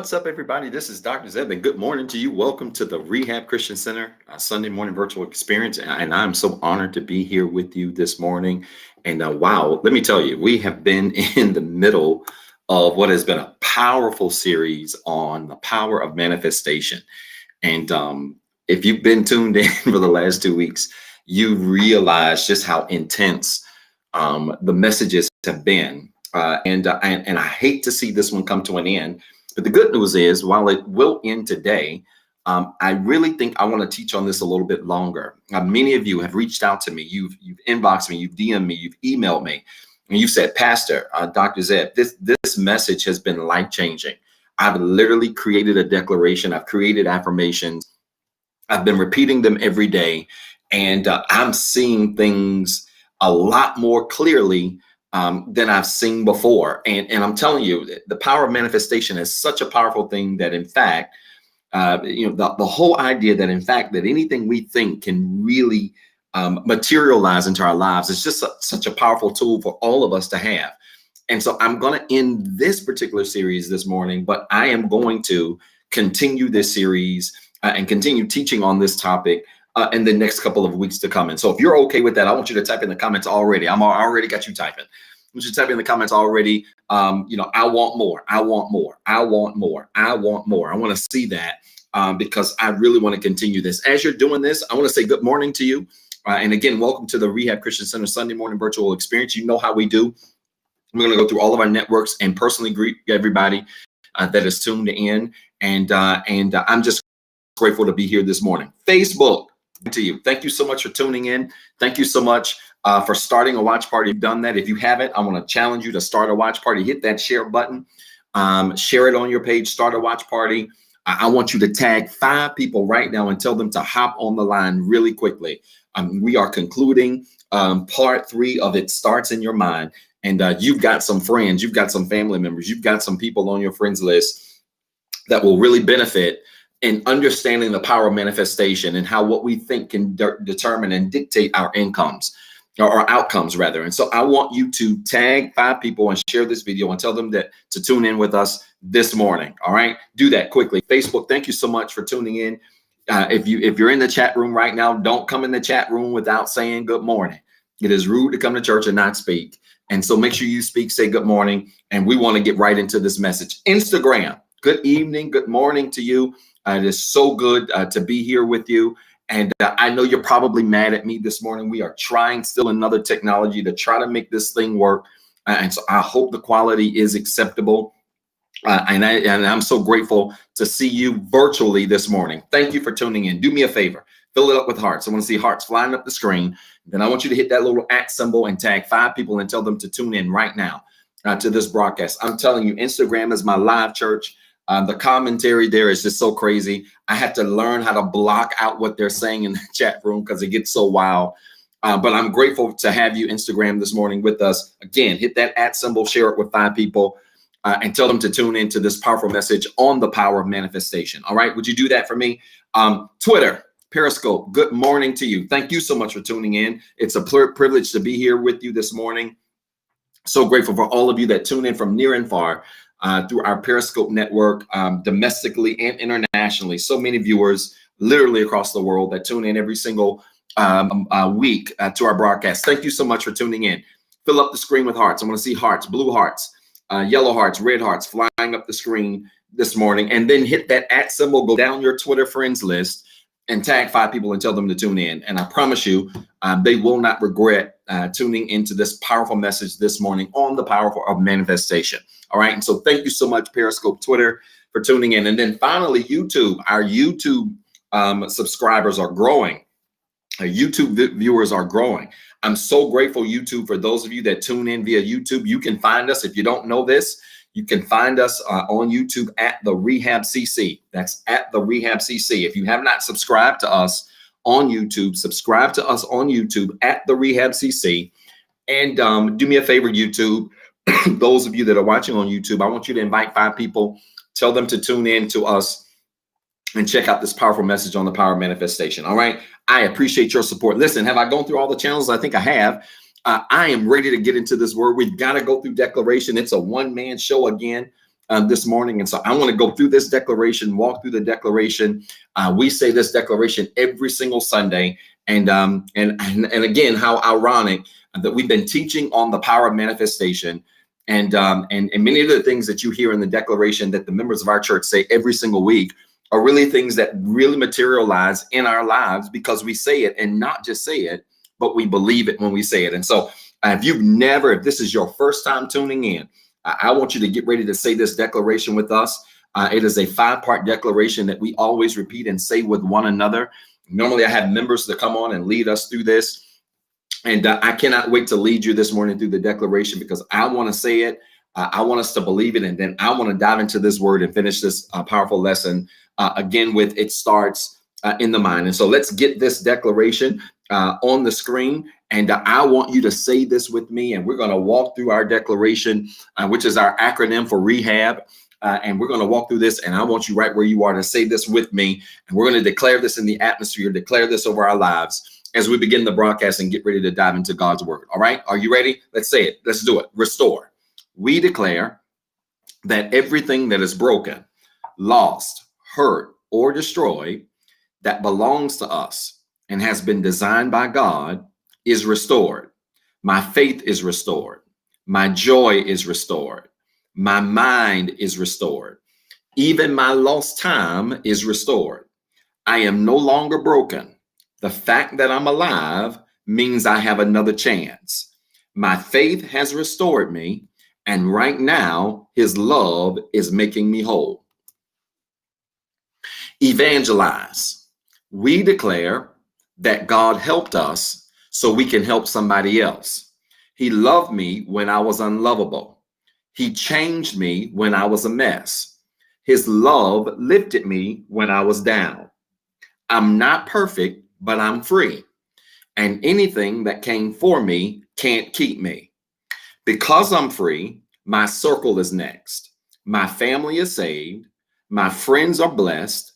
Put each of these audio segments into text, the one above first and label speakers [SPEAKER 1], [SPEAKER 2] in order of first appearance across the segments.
[SPEAKER 1] What's up, everybody? This is Dr. Zeb, and good morning to you. Welcome to the Rehab Christian Center Sunday morning virtual experience. And I'm so honored to be here with you this morning. And wow, let me tell you, we have been in the middle of what has been a powerful series on the power of manifestation. And if you've been tuned in for the last 2 weeks, you realize just how intense the messages have been. And I hate to see this one come to an end. But the good news is, while it will end today, I really think I want to teach on this a little bit longer. Many of you have reached out to me. You've inboxed me, you've DM'd me, you've emailed me, and you said, Pastor, Dr. Zeb, this message has been life-changing. I've literally created a declaration. I've created affirmations. I've been repeating them every day, and I'm seeing things a lot more clearly than I've seen before. And I'm telling you, the power of manifestation is such a powerful thing that, in fact, the whole idea that, in fact, that anything we think can really materialize into our lives is just such a powerful tool for all of us to have. And so I'm going to end this particular series this morning, but I am going to continue this series and continue teaching on this topic in the next couple of weeks to come. And so if you're okay with that, I want you to type in the comments already. I already got you typing. I want you to type in the comments already. I want more. I want more. I want more. I want more. I want to see that because I really want to continue this. As you're doing this, I want to say good morning to you. And again, welcome to the Rehab Christian Center Sunday morning virtual experience. You know how we do. We're going to go through all of our networks and personally greet everybody that is tuned in. And I'm just grateful to be here this morning. Facebook. To you. Thank you so much for tuning in. Thank you so much for starting a watch party. If you've done that. If you haven't, I want to challenge you to start a watch party. Hit that share button. Share it on your page. Start a watch party. I want you to tag 5 people right now and tell them to hop on the line really quickly. We are concluding part 3 of It Starts in Your Mind. And you've got some friends. You've got some family members. You've got some people on your friends list that will really benefit in understanding the power of manifestation and how what we think can determine and dictate our incomes or outcomes rather. And so I want you to tag 5 people and share this video and tell them to tune in with us this morning. All right, do that quickly. Facebook, thank you so much for tuning in. If you're in the chat room right now, don't come in the chat room without saying good morning. It is rude to come to church and not speak. And so make sure you speak, say good morning. And we want to get right into this message. Instagram, good evening, good morning to you. It is so good to be here with you. And I know you're probably mad at me this morning. We are trying still another technology to try to make this thing work. And so I hope the quality is acceptable. And I'm so grateful to see you virtually this morning. Thank you for tuning in. Do me a favor. Fill it up with hearts. I want to see hearts flying up the screen. Then I want you to hit that little @ symbol and tag 5 people and tell them to tune in right now to this broadcast. I'm telling you, Instagram is my live church. The commentary there is just so crazy. I had to learn how to block out what they're saying in the chat room because it gets so wild. But I'm grateful to have you Instagram this morning with us. Again, hit that @ symbol, share it with 5 people, and tell them to tune into this powerful message on the power of manifestation. All right, would you do that for me? Twitter, Periscope, good morning to you. Thank you so much for tuning in. It's a privilege to be here with you this morning. So grateful for all of you that tune in from near and far. Through our Periscope network, domestically and internationally. So many viewers literally across the world that tune in every single week to our broadcast. Thank you so much for tuning in. Fill up the screen with hearts. I want to see hearts, blue hearts, yellow hearts, red hearts flying up the screen this morning. And then hit that @ symbol, go down your Twitter friends list and tag 5 people and tell them to tune in. And I promise you, they will not regret tuning into this powerful message this morning on the power of manifestation. All right. And so thank you so much, Periscope, Twitter, for tuning in. And then finally, YouTube. Our YouTube subscribers are growing. Our YouTube viewers are growing. I'm so grateful, YouTube, for those of you that tune in via YouTube. You can find us. If you don't know this, you can find us on YouTube at the REHABCC. That's at the REHABCC. If you have not subscribed to us on YouTube, subscribe to us on YouTube at the REHABCC. And do me a favor, YouTube. Those of you that are watching on YouTube, I want you to invite 5 people, tell them to tune in to us and check out this powerful message on the power of manifestation. All right. I appreciate your support. Listen, have I gone through all the channels? I think I have. I am ready to get into this word. We've got to go through declaration. It's a one-man show again. this morning. And so I want to go through this declaration, walk through the declaration. We say this declaration every single Sunday. And again, how ironic that we've been teaching on the power of manifestation. And many of the things that you hear in the declaration that the members of our church say every single week are really things that really materialize in our lives because we say it, and not just say it, but we believe it when we say it. And so if this is your first time tuning in, I want you to get ready to say this declaration with us. It is a 5-part declaration that we always repeat and say with one another. Normally I have members that come on and lead us through this. And I cannot wait to lead you this morning through the declaration because I want to say it. I want us to believe it. And then I want to dive into this word and finish this powerful lesson again with it starts in the mind. And so let's get this declaration on the screen. And I want you to say this with me. And we're going to walk through our declaration, which is our acronym for rehab. And we're going to walk through this. And I want you right where you are to say this with me. And we're going to declare this in the atmosphere, declare this over our lives as we begin the broadcast and get ready to dive into God's word. All right. Are you ready? Let's say it. Let's do it. Restore. We declare that everything that is broken, lost, hurt, or destroyed that belongs to us and has been designed by God is restored. My faith is restored. My joy is restored. My mind is restored. Even my lost time is restored. I am no longer broken. The fact that I'm alive means I have another chance. My faith has restored me, and right now, his love is making me whole. Evangelize. We declare that God helped us so we can help somebody else. He loved me when I was unlovable. He changed me when I was a mess. His love lifted me when I was down. I'm not perfect, but I'm free. And anything that came for me can't keep me. Because I'm free, my circle is next. My family is saved. My friends are blessed.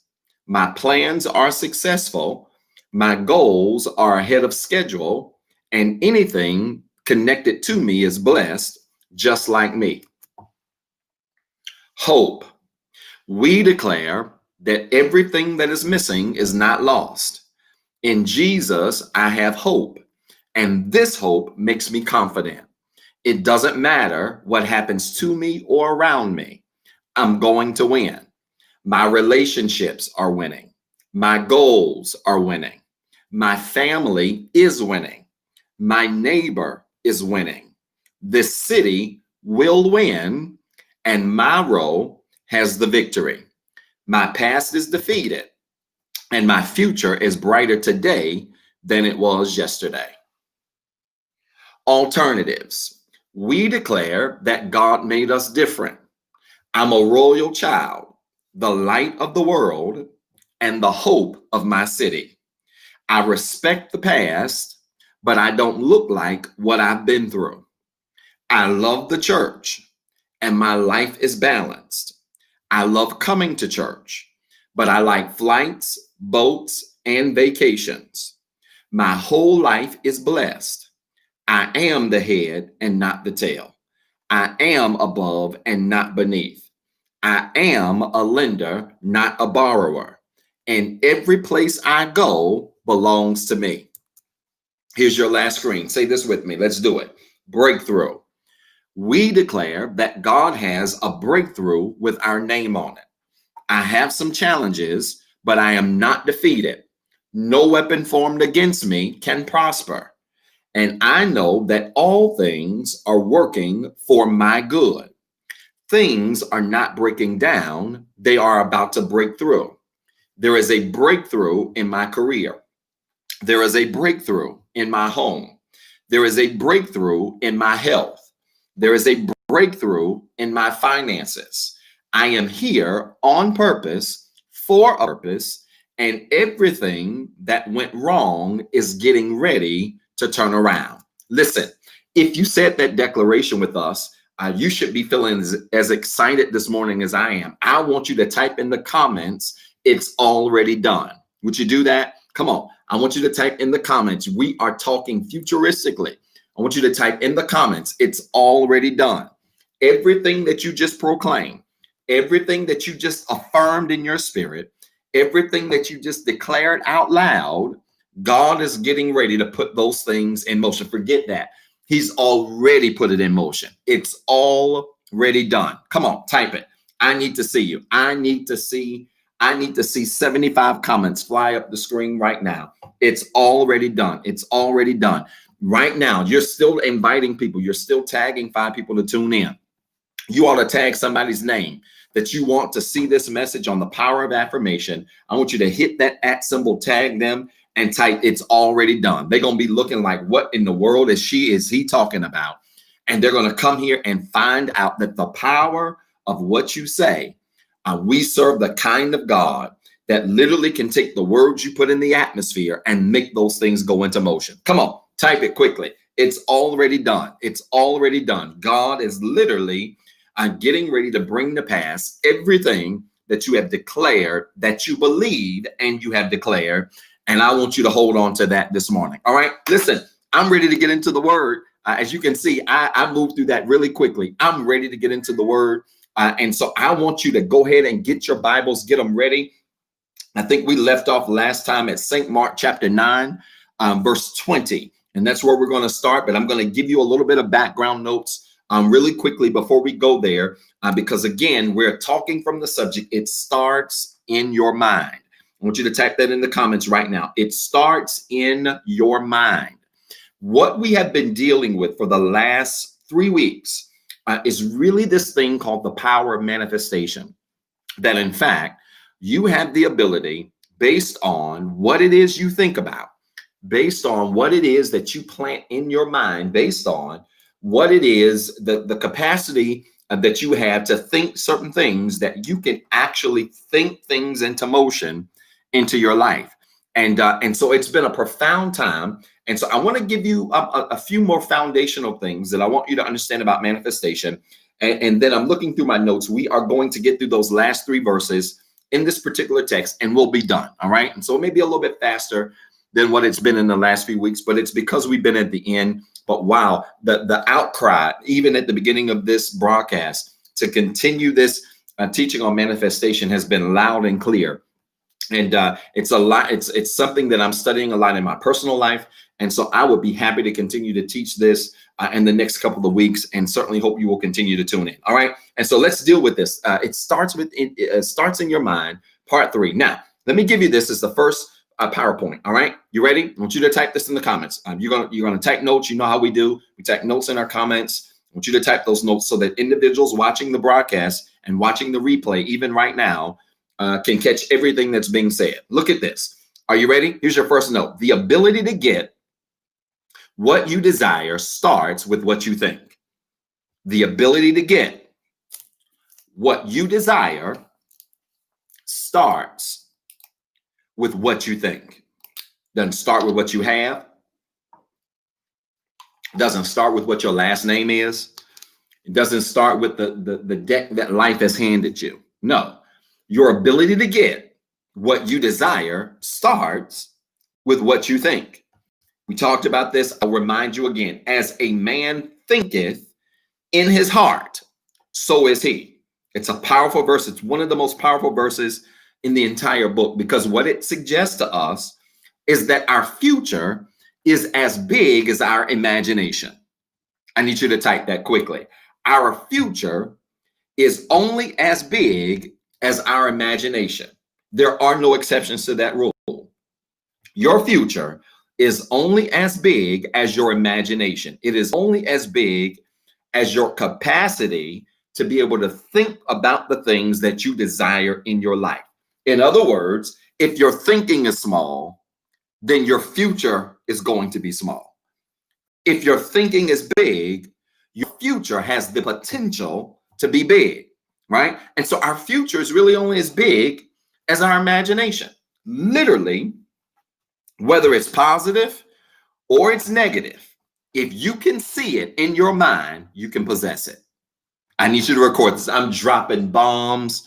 [SPEAKER 1] My plans are successful. My goals are ahead of schedule. And anything connected to me is blessed, just like me. Hope. We declare that everything that is missing is not lost. In Jesus, I have hope, and this hope makes me confident. It doesn't matter what happens to me or around me. I'm going to win. My relationships are winning. My goals are winning. My family is winning. My neighbor is winning. This city will win, and my role has the victory. My past is defeated, and my future is brighter today than it was yesterday. Alternatives. We declare that God made us different. I'm a royal child, the light of the world, and the hope of my city. I respect the past, but I don't look like what I've been through. I love the church, and my life is balanced. I love coming to church, but I like flights, boats, and vacations. My whole life is blessed. I am the head and not the tail. I am above and not beneath. I am a lender, not a borrower. And every place I go belongs to me. Here's your last screen. Say this with me. Let's do it. Breakthrough. We declare that God has a breakthrough with our name on it. I have some challenges, but I am not defeated. No weapon formed against me can prosper. And I know that all things are working for my good. Things are not breaking down. They are about to break through. There is a breakthrough in my career. There is a breakthrough in my home. There is a breakthrough in my health. There is a breakthrough in my finances. I am here on purpose, for a purpose, and everything that went wrong is getting ready to turn around. Listen, if you said that declaration with us, you should be feeling as excited this morning as I am. I want you to type in the comments, it's already done. Would you do that? Come on. I want you to type in the comments. We are talking futuristically. I want you to type in the comments, it's already done. Everything that you just proclaimed, everything that you just affirmed in your spirit, everything that you just declared out loud, God is getting ready to put those things in motion. Forget that. He's already put it in motion. It's already done. Come on, type it. I need to see you. I need to see 75 comments fly up the screen right now. It's already done. It's already done. Right now, you're still inviting people. You're still tagging 5 people to tune in. You ought to tag somebody's name that you want to see this message on the power of affirmation. I want you to hit that @ symbol, tag them, and type "it's already done." They're going to be looking like, what in the world is he talking about? And they're going to come here and find out that the power of what you say, we serve the kind of God that literally can take the words you put in the atmosphere and make those things go into motion. Come on, type it quickly. It's already done. It's already done. God is literally getting ready to bring to pass everything that you have declared, that you believe and you have declared. And I want you to hold on to that this morning. All right, listen, I'm ready to get into the word. As you can see, I moved through that really quickly. I'm ready to get into the word. And so I want you to go ahead and get your Bibles, get them ready. I think we left off last time at St. Mark chapter 9, verse 20. And that's where we're going to start. But I'm going to give you a little bit of background notes really quickly before we go there, because again, we're talking from the subject. It starts in your mind. I want you to type that in the comments right now. It starts in your mind. What we have been dealing with for the last 3 weeks is really this thing called the power of manifestation. That in fact, you have the ability, based on what it is you think about, based on what it is that you plant in your mind, based on what it is, the capacity that you have to think certain things, that you can actually think things into motion into your life. And so it's been a profound time. And so I want to give you a few more foundational things that I want you to understand about manifestation. And then I'm looking through my notes. We are going to get through those last 3 verses in this particular text and we'll be done. All right. And so it may be a little bit faster than what it's been in the last few weeks, but it's because we've been at the end. But wow, the outcry, even at the beginning of this broadcast, to continue this teaching on manifestation has been loud and clear. And it's a lot. It's something that I'm studying a lot in my personal life. And so I would be happy to continue to teach this in the next couple of weeks, and certainly hope you will continue to tune in. All right. And so let's deal with this. It starts in your mind, part 3. Now, let me give you this as the first PowerPoint. All right. You ready? I want you to type this in the comments. You're gonna type notes. You know how we do. We type notes in our comments. I want you to type those notes so that individuals watching the broadcast and watching the replay, even right now, can catch everything that's being said. Look at this. Are you ready? Here's your first note. The ability to get what you desire starts with what you think. The ability to get what you desire starts with what you think. Doesn't start with what you have. Doesn't start with what your last name is. It doesn't start with the deck that life has handed you. No. Your ability to get what you desire starts with what you think. We talked about this. I'll remind you again. As a man thinketh in his heart, so is he. It's a powerful verse. It's one of the most powerful verses in the entire book, because what it suggests to us is that our future is as big as our imagination. I need you to type that quickly. Our future is only as big as our imagination. There are no exceptions to that rule. Your future is only as big as your imagination. It is only as big as your capacity to be able to think about the things that you desire in your life. In other words, if your thinking is small, then your future is going to be small. If your thinking is big, your future has the potential to be big, right? And so our future is really only as big as our imagination. Literally, whether it's positive or it's negative, if you can see it in your mind, you can possess it. I need you to record this. I'm dropping bombs.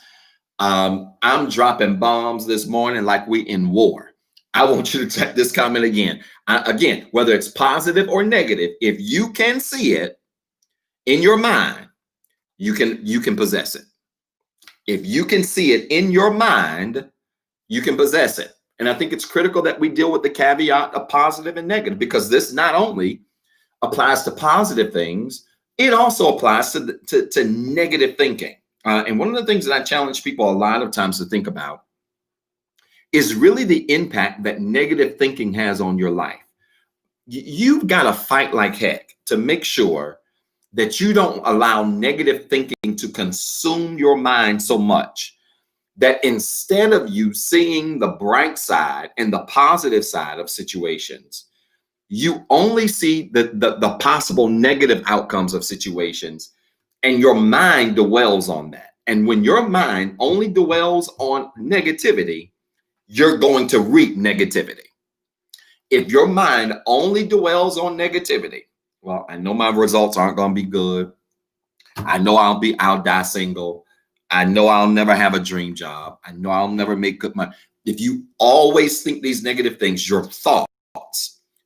[SPEAKER 1] I'm dropping bombs this morning like we in war. I want you to check this comment again. Again, whether it's positive or negative, if you can see it in your mind, you can possess it. If you can see it in your mind, you can possess it. And I think it's critical that we deal with the caveat of positive and negative, because this not only applies to positive things, it also applies to negative thinking. And one of the things that I challenge people a lot of times to think about is really the impact that negative thinking has on your life. You've got to fight like heck to make sure that you don't allow negative thinking to consume your mind so much that instead of you seeing the bright side and the positive side of situations, you only see the possible negative outcomes of situations, and your mind dwells on that. And when your mind only dwells on negativity, you're going to reap negativity. If your mind only dwells on negativity, well, I know my results aren't going to be good. I know I'll die single. I know I'll never have a dream job. I know I'll never make good money. If you always think these negative things, your thoughts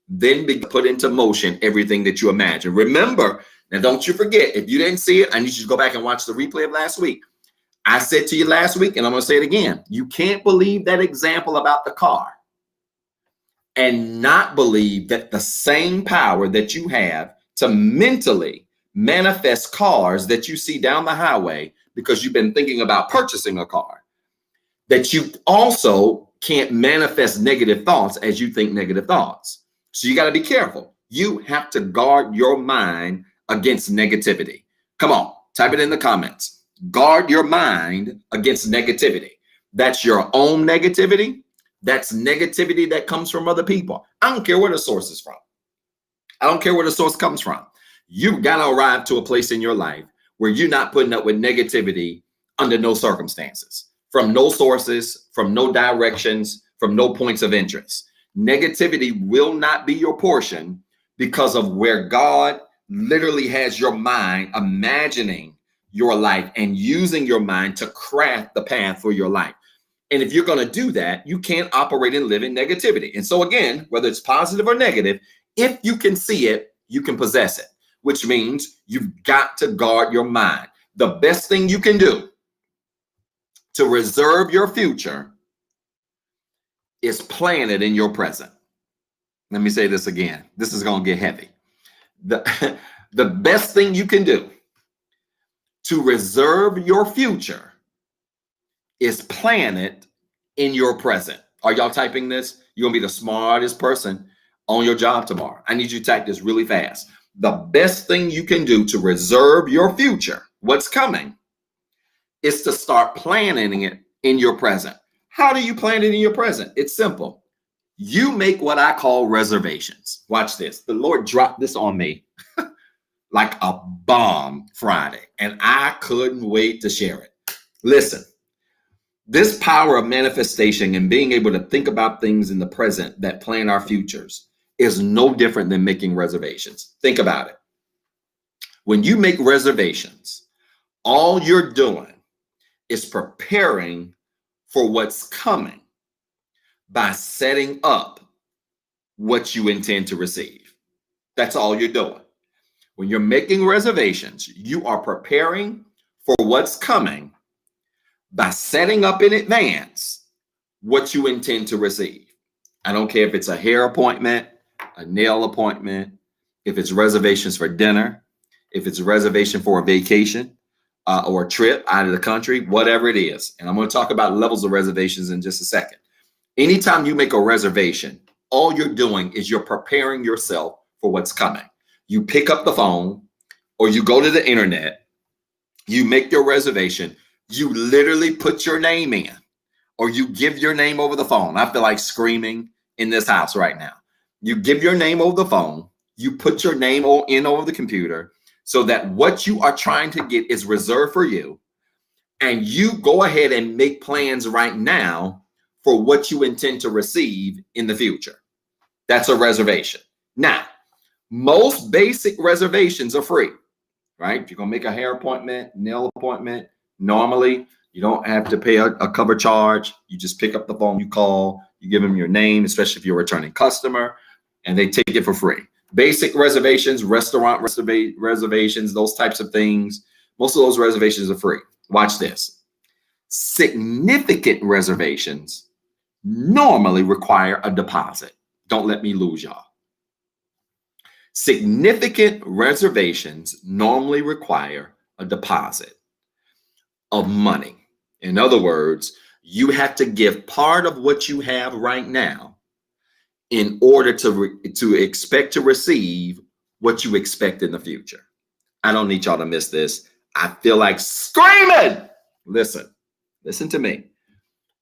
[SPEAKER 1] then be put into motion everything that you imagine. Remember, now don't you forget, if you didn't see it, I need you to go back and watch the replay of last week. I said to you last week, and I'm going to say it again, you can't believe that example about the car and not believe that the same power that you have to mentally manifest cars that you see down the highway because you've been thinking about purchasing a car, that you also can't manifest negative thoughts as you think negative thoughts. So you got to be careful. You have to guard your mind against negativity. Come on, type it in the comments. Guard your mind against negativity. That's your own negativity. That's negativity that comes from other people. I don't care where the source is from. I don't care where the source comes from. You've got to arrive to a place in your life where you're not putting up with negativity under no circumstances, from no sources, from no directions, from no points of interest. Negativity will not be your portion because of where God literally has your mind imagining your life and using your mind to craft the path for your life. And if you're going to do that, you can't operate and live in negativity. And so again, whether it's positive or negative, if you can see it, you can possess it, which means you've got to guard your mind. The best thing you can do to reserve your future is plan it in your present. Let me say this again. This is going to get heavy. The best thing you can do to reserve your future is plan it in your present. Are y'all typing this? You're going to be the smartest person on your job tomorrow. I need you to type this really fast. The best thing you can do to reserve your future, what's coming, is to start planning it in your present. How do you plan it in your present? It's simple. You make what I call reservations. Watch this. The Lord dropped this on me like a bomb Friday, and I couldn't wait to share it. Listen, this power of manifestation and being able to think about things in the present that plan our futures is no different than making reservations. Think about it. When you make reservations, all you're doing is preparing for what's coming by setting up what you intend to receive. That's all you're doing. When you're making reservations, you are preparing for what's coming by setting up in advance what you intend to receive. I don't care if it's a hair appointment, a nail appointment, if it's reservations for dinner, if it's a reservation for a vacation or a trip out of the country, whatever it is. And I'm going to talk about levels of reservations in just a second. Anytime you make a reservation, all you're doing is you're preparing yourself for what's coming. You pick up the phone or you go to the internet, you make your reservation, you literally put your name in or you give your name over the phone. I feel like screaming in this house right now. You give your name over the phone, you put your name in over the computer so that what you are trying to get is reserved for you. And you go ahead and make plans right now for what you intend to receive in the future. That's a reservation. Now, most basic reservations are free, right? If you're going to make a hair appointment, nail appointment, normally you don't have to pay a cover charge. You just pick up the phone, you call, you give them your name, especially if you're a returning customer, and they take it for free. Basic reservations, restaurant reservations, those types of things, most of those reservations are free. Watch this. Significant reservations normally require a deposit. Don't let me lose y'all. Significant reservations normally require a deposit of money. In other words, you have to give part of what you have right now in order to expect to receive what you expect in the future. I don't need y'all to miss this. I feel like screaming. Listen to me.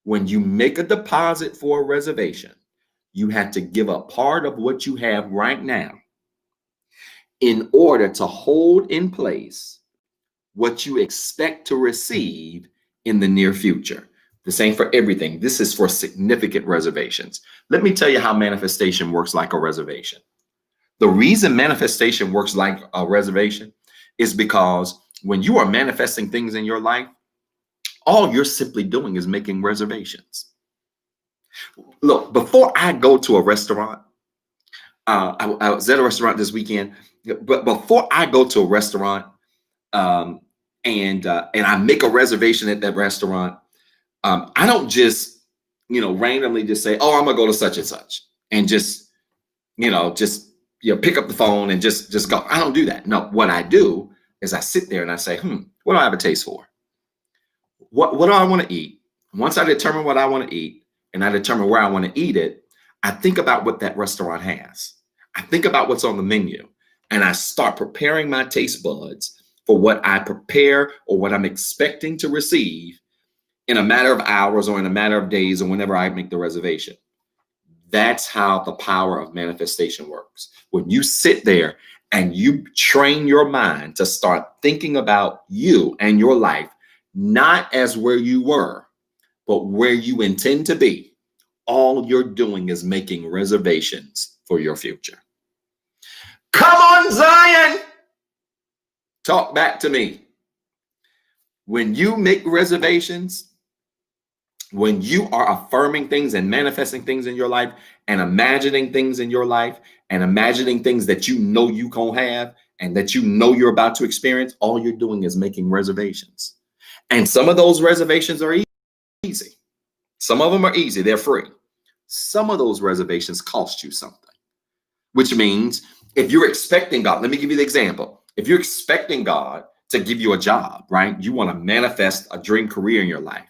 [SPEAKER 1] When you make a deposit for a reservation, you have to give up part of what you have right now in order to hold in place what you expect to receive in the near future. The same for everything. This is for significant reservations. Let me tell you how manifestation works like a reservation. The reason manifestation works like a reservation is because when you are manifesting things in your life, all you're simply doing is making reservations. Look, before I go to a restaurant, I was at a restaurant this weekend, but before I go to a restaurant and I make a reservation at that restaurant, I don't just, randomly just say, oh, I'm gonna go to such and such and just pick up the phone and just go. I don't do that. No, what I do is I sit there and I say, what do I have a taste for? What do I want to eat? Once I determine what I want to eat and I determine where I want to eat it, I think about what that restaurant has. I think about what's on the menu and I start preparing my taste buds for what I prepare or what I'm expecting to receive in a matter of hours or in a matter of days or whenever I make the reservation. That's how the power of manifestation works. When you sit there and you train your mind to start thinking about you and your life, not as where you were, but where you intend to be, all you're doing is making reservations for your future. Come on, Zion! Talk back to me. When you make reservations, when you are affirming things and manifesting things in your life and imagining things in your life and imagining things that you know you gonna have and that you know you're about to experience, all you're doing is making reservations. And some of those reservations are easy. Some of them are easy. They're free. Some of those reservations cost you something, which means if you're expecting God, let me give you the example. If you're expecting God to give you a job, right? You want to manifest a dream career in your life.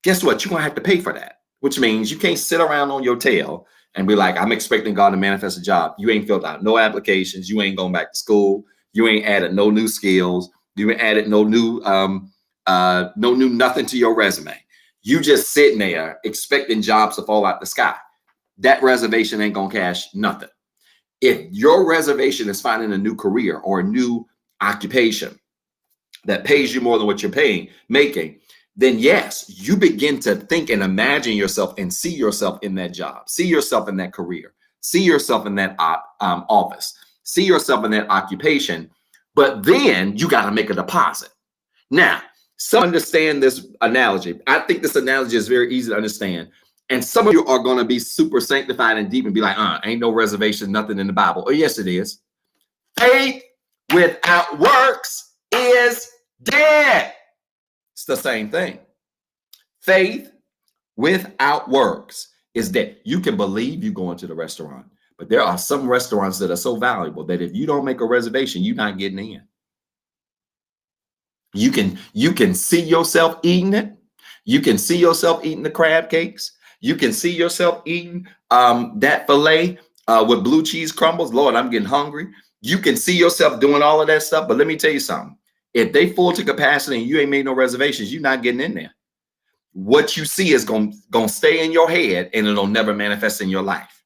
[SPEAKER 1] Guess what? You're going to have to pay for that, which means you can't sit around on your tail and be like, I'm expecting God to manifest a job. You ain't filled out no applications. You ain't going back to school. You ain't added no new skills. You ain't added no new nothing to your resume. You just sitting there expecting jobs to fall out the sky. That reservation ain't going to cash nothing. If your reservation is finding a new career or a new occupation that pays you more than what you're making, then yes, you begin to think and imagine yourself and see yourself in that job, see yourself in that career, see yourself in that office, see yourself in that occupation. But then you got to make a deposit. Now, some understand this analogy. I think this analogy is very easy to understand. And some of you are going to be super sanctified and deep and be like, ain't no reservation, nothing in the Bible. Oh, yes, it is. Faith without works is dead. It's the same thing. Faith without works is dead. You can believe you go into the restaurant, but there are some restaurants that are so valuable that if you don't make a reservation, you're not getting in. You can see yourself eating it. You can see yourself eating the crab cakes. You can see yourself eating that filet with blue cheese crumbles. Lord, I'm getting hungry. You can see yourself doing all of that stuff. But let me tell you something. If they full to capacity and you ain't made no reservations, you're not getting in there. What you see is going to stay in your head and it'll never manifest in your life.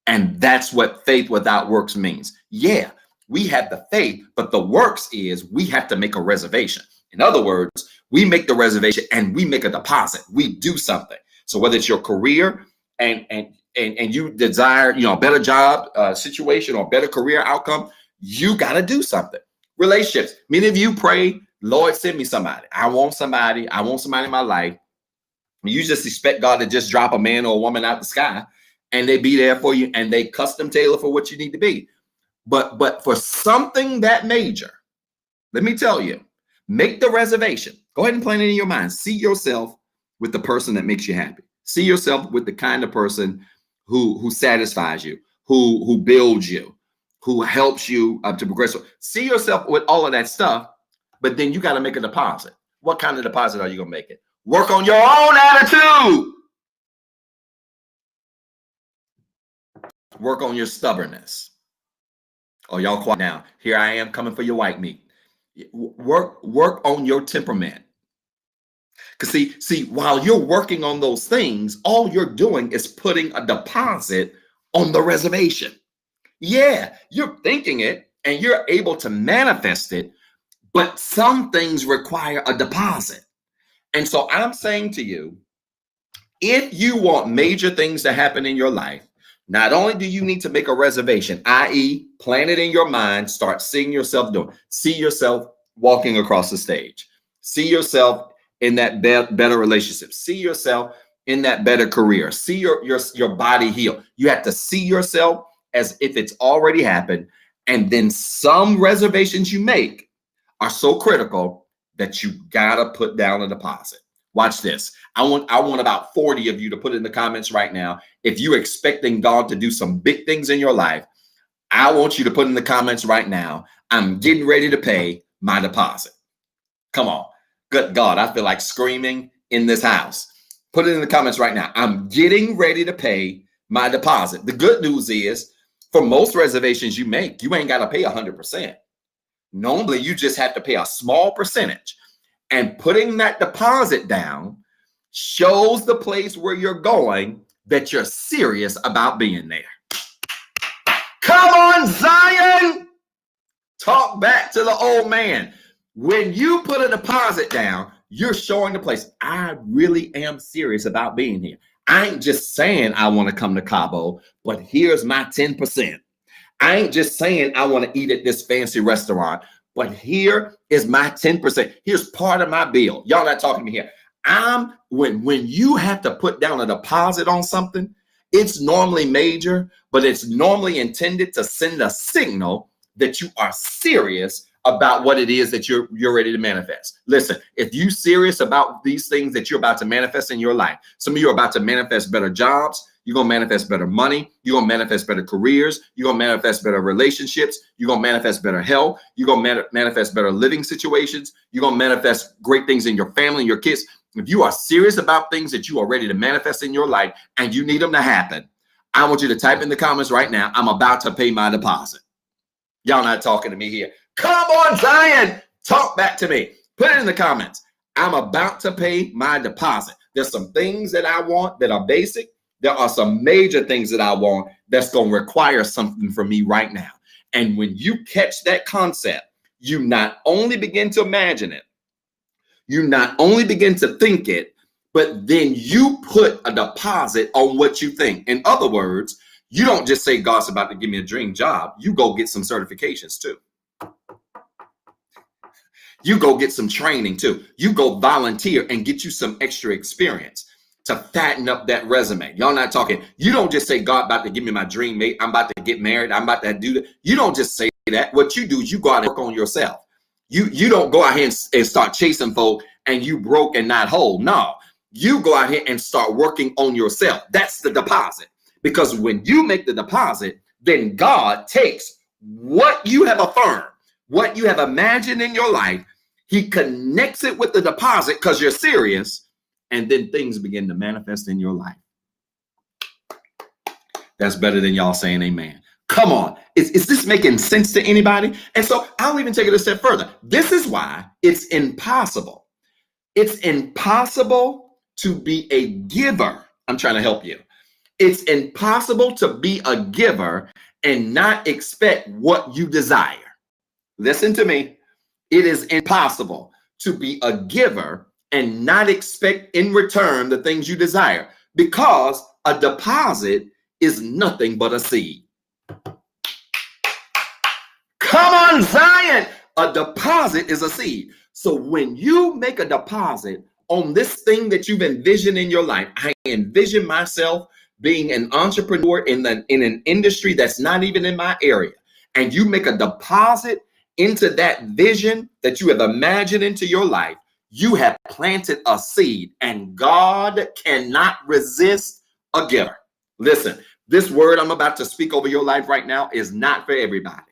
[SPEAKER 1] And that's what faith without works means. Yeah, we have the faith, but the works is we have to make a reservation. In other words, we make the reservation and we make a deposit. We do something. So whether it's your career and you desire, a better job situation or better career outcome, you got to do something. Relationships. Many of you pray, Lord, send me somebody. I want somebody in my life. You just expect God to just drop a man or a woman out the sky and they be there for you and they custom tailor for what you need to be. But for something that major, let me tell you, Make the reservation. Go ahead and plan it in your mind. See yourself with the person that makes you happy. See yourself with the kind of person who satisfies you, who builds you, who helps you to progress. See yourself with all of that stuff, but then you got to make a deposit. What kind of deposit are you going to make it? Work on your own attitude. Work on your stubbornness. Oh, y'all quiet now. Here I am coming for your white meat. Work on your temperament. Because see, while you're working on those things, all you're doing is putting a deposit on the reservation. Yeah, you're thinking it and you're able to manifest it, but some things require a deposit. And so I'm saying to you, if you want major things to happen in your life, not only do you need to make a reservation, i.e., plan it in your mind, start seeing yourself doing, see yourself walking across the stage, see yourself in that better relationship, see yourself in that better career, see your body heal. You have to see yourself as if it's already happened. And then some reservations you make are so critical that you gotta put down a deposit. Watch this. I want about 40 of you to put in the comments right now. If you're expecting God to do some big things in your life, I want you to put in the comments right now, I'm getting ready to pay my deposit. Come on. Good God, I feel like screaming in this house. Put it in the comments right now. I'm getting ready to pay my deposit. The good news is, for most reservations you make, you ain't got to pay 100%. Normally, you just have to pay a small percentage. And putting that deposit down shows the place where you're going that you're serious about being there. Come on, Zion! Talk back to the old man. When you put a deposit down, you're showing the place, I really am serious about being here. I ain't just saying I want to come to Cabo, but here's my 10%. I ain't just saying I want to eat at this fancy restaurant, but here is my 10%. Here's part of my bill. Y'all not talking to me here. When you have to put down a deposit on something, it's normally major, but it's normally intended to send a signal that you are serious about what it is that you're ready to manifest. Listen, if you're serious about these things that you're about to manifest in your life, some of you are about to manifest better jobs, you're going to manifest better money, you're going to manifest better careers, you're going to manifest better relationships, you're going to manifest better health, you're going to manifest better living situations, you're going to manifest great things in your family and your kids. If you are serious about things that you are ready to manifest in your life and you need them to happen, I want you to type in the comments right now, I'm about to pay my deposit. Y'all not talking to me here. Come on, Zion. Talk back to me. Put it in the comments. I'm about to pay my deposit. There's some things that I want that are basic. There are some major things that I want that's going to require something from me right now. And when you catch that concept, you not only begin to imagine it, you not only begin to think it, but then you put a deposit on what you think. In other words, you don't just say, God's about to give me a dream job. You go get some certifications too. You go get some training too. You go volunteer and get you some extra experience to fatten up that resume. Y'all not talking. You don't just say, God about to give me my dream mate. I'm about to get married. I'm about to do that. You don't just say that. What you do is you go out and work on yourself. You don't go out here and start chasing folk and you broke and not whole. No, you go out here and start working on yourself. That's the deposit. Because when you make the deposit, then God takes what you have affirmed, what you have imagined in your life, he connects it with the deposit because you're serious, and then things begin to manifest in your life. That's better than y'all saying amen. Come on. Is this making sense to anybody? And so I'll even take it a step further. This is why it's impossible. It's impossible to be a giver. I'm trying to help you. It's impossible to be a giver and not expect what you desire. Listen to me. It is impossible to be a giver and not expect in return the things you desire, because a deposit is nothing but a seed. Come on, Zion. A deposit is a seed. So when you make a deposit on this thing that you've envisioned in your life, I envision myself being an entrepreneur in an industry that's not even in my area, and you make a deposit into that vision that you have imagined into your life, you have planted a seed, and God cannot resist a giver. Listen, this word I'm about to speak over your life right now is not for everybody.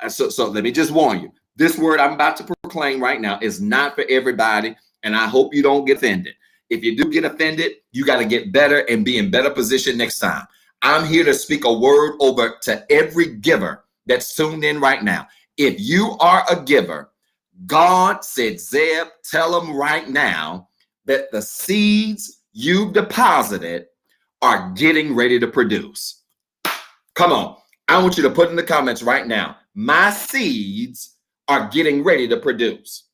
[SPEAKER 1] So let me just warn you. This word I'm about to proclaim right now is not for everybody, and I hope you don't get offended. If you do get offended, you got to get better and be in better position next time. I'm here to speak a word over to every giver that's tuned in right now. If you are a giver, God said, Zeb, tell them right now that the seeds you've deposited are getting ready to produce. Come on. I want you to put in the comments right now, my seeds are getting ready to produce.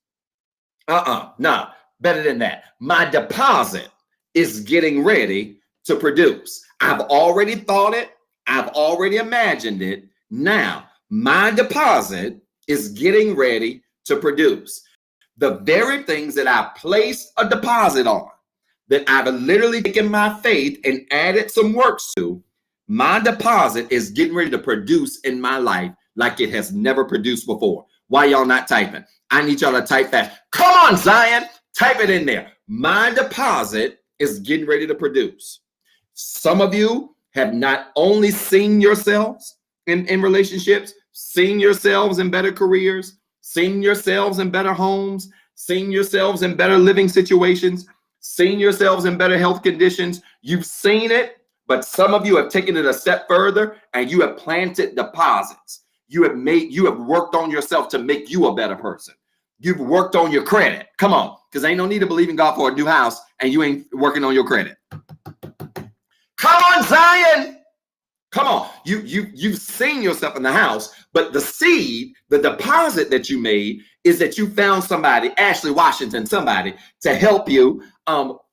[SPEAKER 1] No, better than that. My deposit is getting ready to produce. I've already thought it. I've already imagined it. Now, my deposit is getting ready to produce. The very things that I placed a deposit on, that I've literally taken my faith and added some works to, my deposit is getting ready to produce in my life like it has never produced before. Why y'all not typing? I need y'all to type that. Come on, Zion, type it in there. My deposit is getting ready to produce. Some of you have not only seen yourselves in relationships, seen yourselves in better careers, seen yourselves in better homes, seen yourselves in better living situations, seen yourselves in better health conditions. You've seen it, but some of you have taken it a step further and you have planted deposits. You have worked on yourself to make you a better person. You've worked on your credit. Come on, because ain't no need to believe in God for a new house and you ain't working on your credit. Come on, Zion. Come on. You've seen yourself in the house, but the seed, the deposit that you made is that you found somebody, Ashley Washington, somebody to help you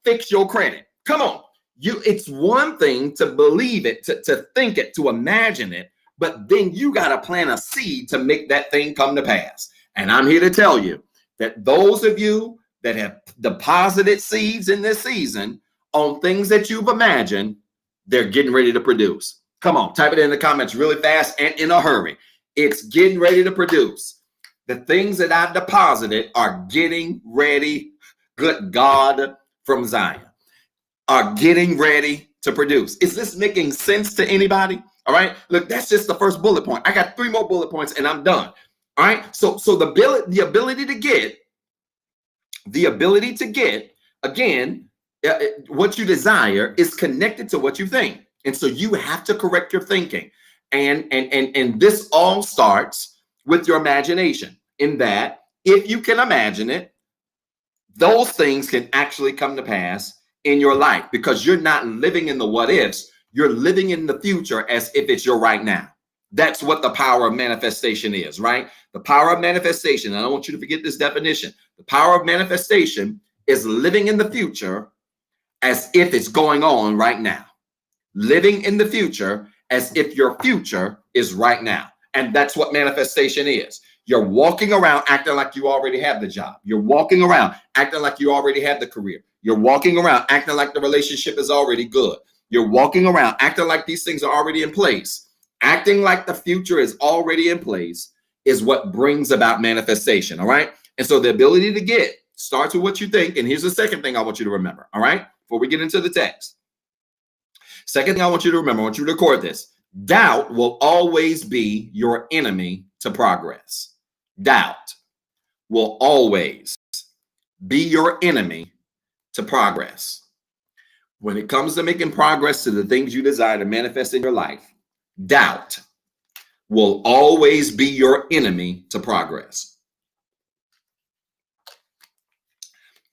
[SPEAKER 1] fix your credit. Come on. It's one thing to believe it, to think it, to imagine it, but then you got to plant a seed to make that thing come to pass. And I'm here to tell you that those of you that have deposited seeds in this season on things that you've imagined, they're getting ready to produce. Come on, type it in the comments really fast and in a hurry. It's getting ready to produce. The things that I've deposited are getting ready, good God from Zion, are getting ready to produce. Is this making sense to anybody? All right, look, that's just the first bullet point. I got 3 more bullet points and I'm done. All right, so the ability to get, again, what you desire is connected to what you think. And so you have to correct your thinking. And this all starts with your imagination, in that if you can imagine it, those things can actually come to pass in your life, because you're not living in the what ifs. You're living in the future as if it's your right now. That's what the power of manifestation is, right? The power of manifestation, and I don't want you to forget this definition. The power of manifestation is living in the future as if it's going on right now. Living in the future as if your future is right now. And that's what manifestation is. You're walking around acting like you already have the job. You're walking around acting like you already have the career. You're walking around acting like the relationship is already good. You're walking around acting like these things are already in place. Acting like the future is already in place is what brings about manifestation, all right? And so the ability to get starts with what you think. And here's the second thing I want you to remember, all right? Before we get into the text. Second thing I want you to remember, I want you to record this. Doubt will always be your enemy to progress. Doubt will always be your enemy to progress. When it comes to making progress to the things you desire to manifest in your life, doubt will always be your enemy to progress.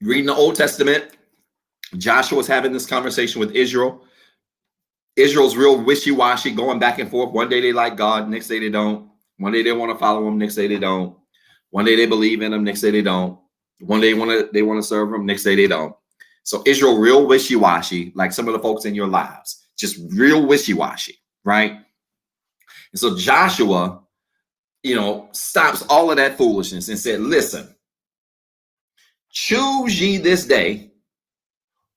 [SPEAKER 1] Reading the Old Testament, Joshua's having this conversation with Israel. Israel's real wishy-washy, going back and forth. One day they like God, next day they don't. One day they want to follow him, next day they don't. One day they believe in him, next day they don't. One day they want to serve him, next day they don't. So Israel real wishy-washy, like some of the folks in your lives, just real wishy-washy, right? And so Joshua, stops all of that foolishness and said, listen, choose ye this day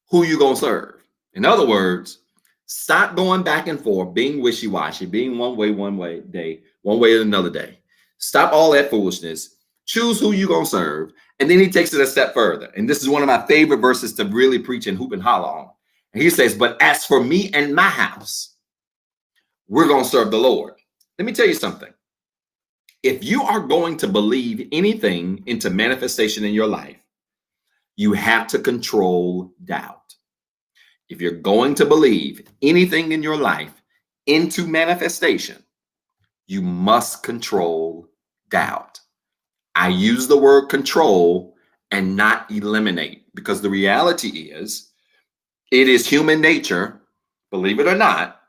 [SPEAKER 1] who you gonna serve. In other words, stop going back and forth, being wishy-washy, being one way day, one way another day. Stop all that foolishness. Choose who you're going to serve. And then he takes it a step further. And this is one of my favorite verses to really preach and hoop and holler on. And he says, but as for me and my house, we're going to serve the Lord. Let me tell you something. If you are going to believe anything into manifestation in your life, you have to control doubt. If you're going to believe anything in your life into manifestation, you must control doubt. I use the word control and not eliminate, because the reality is, it is human nature, believe it or not,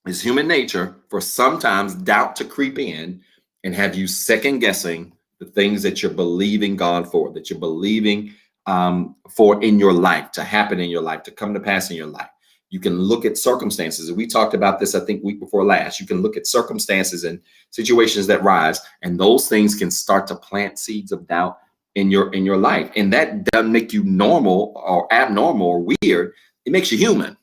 [SPEAKER 1] it's human nature for sometimes doubt to creep in and have you second guessing the things that you're believing God for, that you're believing for in your life, to happen in your life, to come to pass in your life. You can look at circumstances. We talked about this, I think, week before last. You can look at circumstances and situations that rise, and those things can start to plant seeds of doubt in your life. And that doesn't make you normal or abnormal or weird. It makes you human.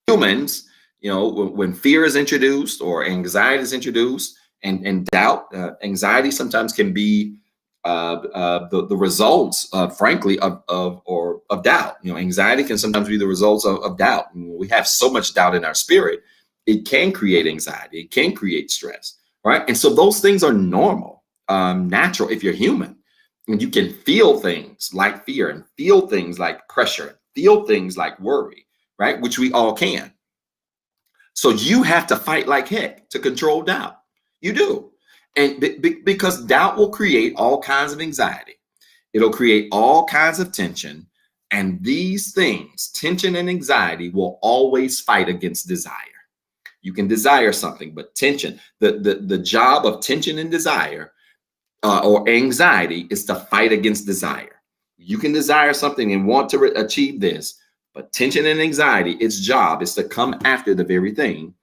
[SPEAKER 1] Humans, when fear is introduced or anxiety is introduced, and doubt, anxiety sometimes can be the results, frankly, of doubt. Anxiety can sometimes be the results of doubt. When we have so much doubt in our spirit, it can create anxiety. It can create stress, right? And so those things are normal, natural if you're human. And you can feel things like fear and feel things like pressure, feel things like worry, right? Which we all can. So you have to fight like heck to control doubt. You do. And because doubt will create all kinds of anxiety. It'll create all kinds of tension. And these things, tension and anxiety, will always fight against desire. You can desire something, but tension, the job of tension and desire or anxiety is to fight against desire. You can desire something and want to achieve this, but tension and anxiety, its job is to come after the very thing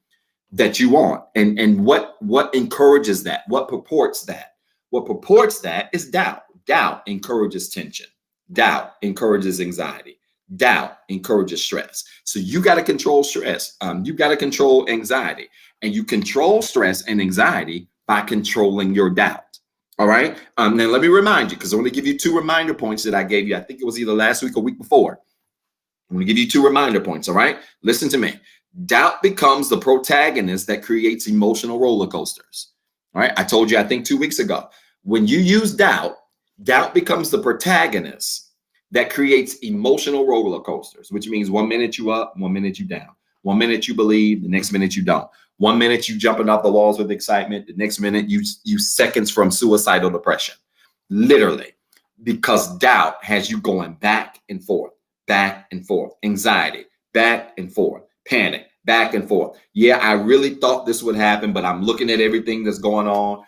[SPEAKER 1] that you want. And what encourages that? What purports that? What purports that is doubt. Doubt encourages tension. Doubt encourages anxiety. Doubt encourages stress. So you got to control stress. You got to control anxiety. And you control stress and anxiety by controlling your doubt. All right. Now let me remind you, because I want to give you 2 reminder points that I gave you. I think it was either last week or week before. I'm going to give you 2 reminder points. All right. Listen to me. Doubt becomes the protagonist that creates emotional roller coasters. All right. I told you, I think 2 weeks ago, when you use doubt, doubt becomes the protagonist that creates emotional roller coasters, which means 1 minute you up, 1 minute you down. 1 minute you believe, the next minute you don't. 1 minute you jumping off the walls with excitement, the next minute you seconds from suicidal depression. Literally, because doubt has you going back and forth, anxiety, back and forth, panic, back and forth. Yeah, I really thought this would happen, but I'm looking at everything that's going on.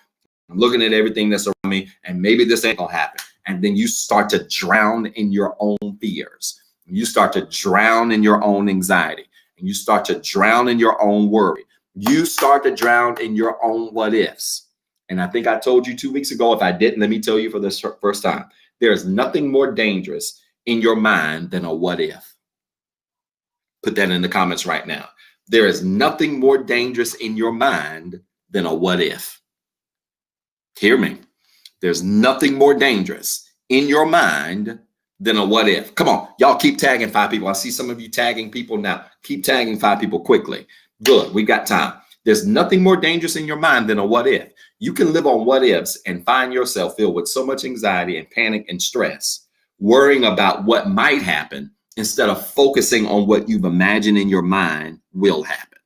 [SPEAKER 1] I'm looking at everything that's around me, and maybe this ain't gonna happen. And then you start to drown in your own fears. You start to drown in your own anxiety, and you start to drown in your own worry. You start to drown in your own what ifs. And I think I told you 2 weeks ago. If I didn't, let me tell you for the first time. There is nothing more dangerous in your mind than a what if. Put that in the comments right now. There is nothing more dangerous in your mind than a what if. Hear me. There's nothing more dangerous in your mind than a what if. Come on, y'all keep tagging 5 people. I see some of you tagging people now. Keep tagging 5 people quickly. Good, we got time. There's nothing more dangerous in your mind than a what if. You can live on what ifs and find yourself filled with so much anxiety and panic and stress, worrying about what might happen instead of focusing on what you've imagined in your mind will happen,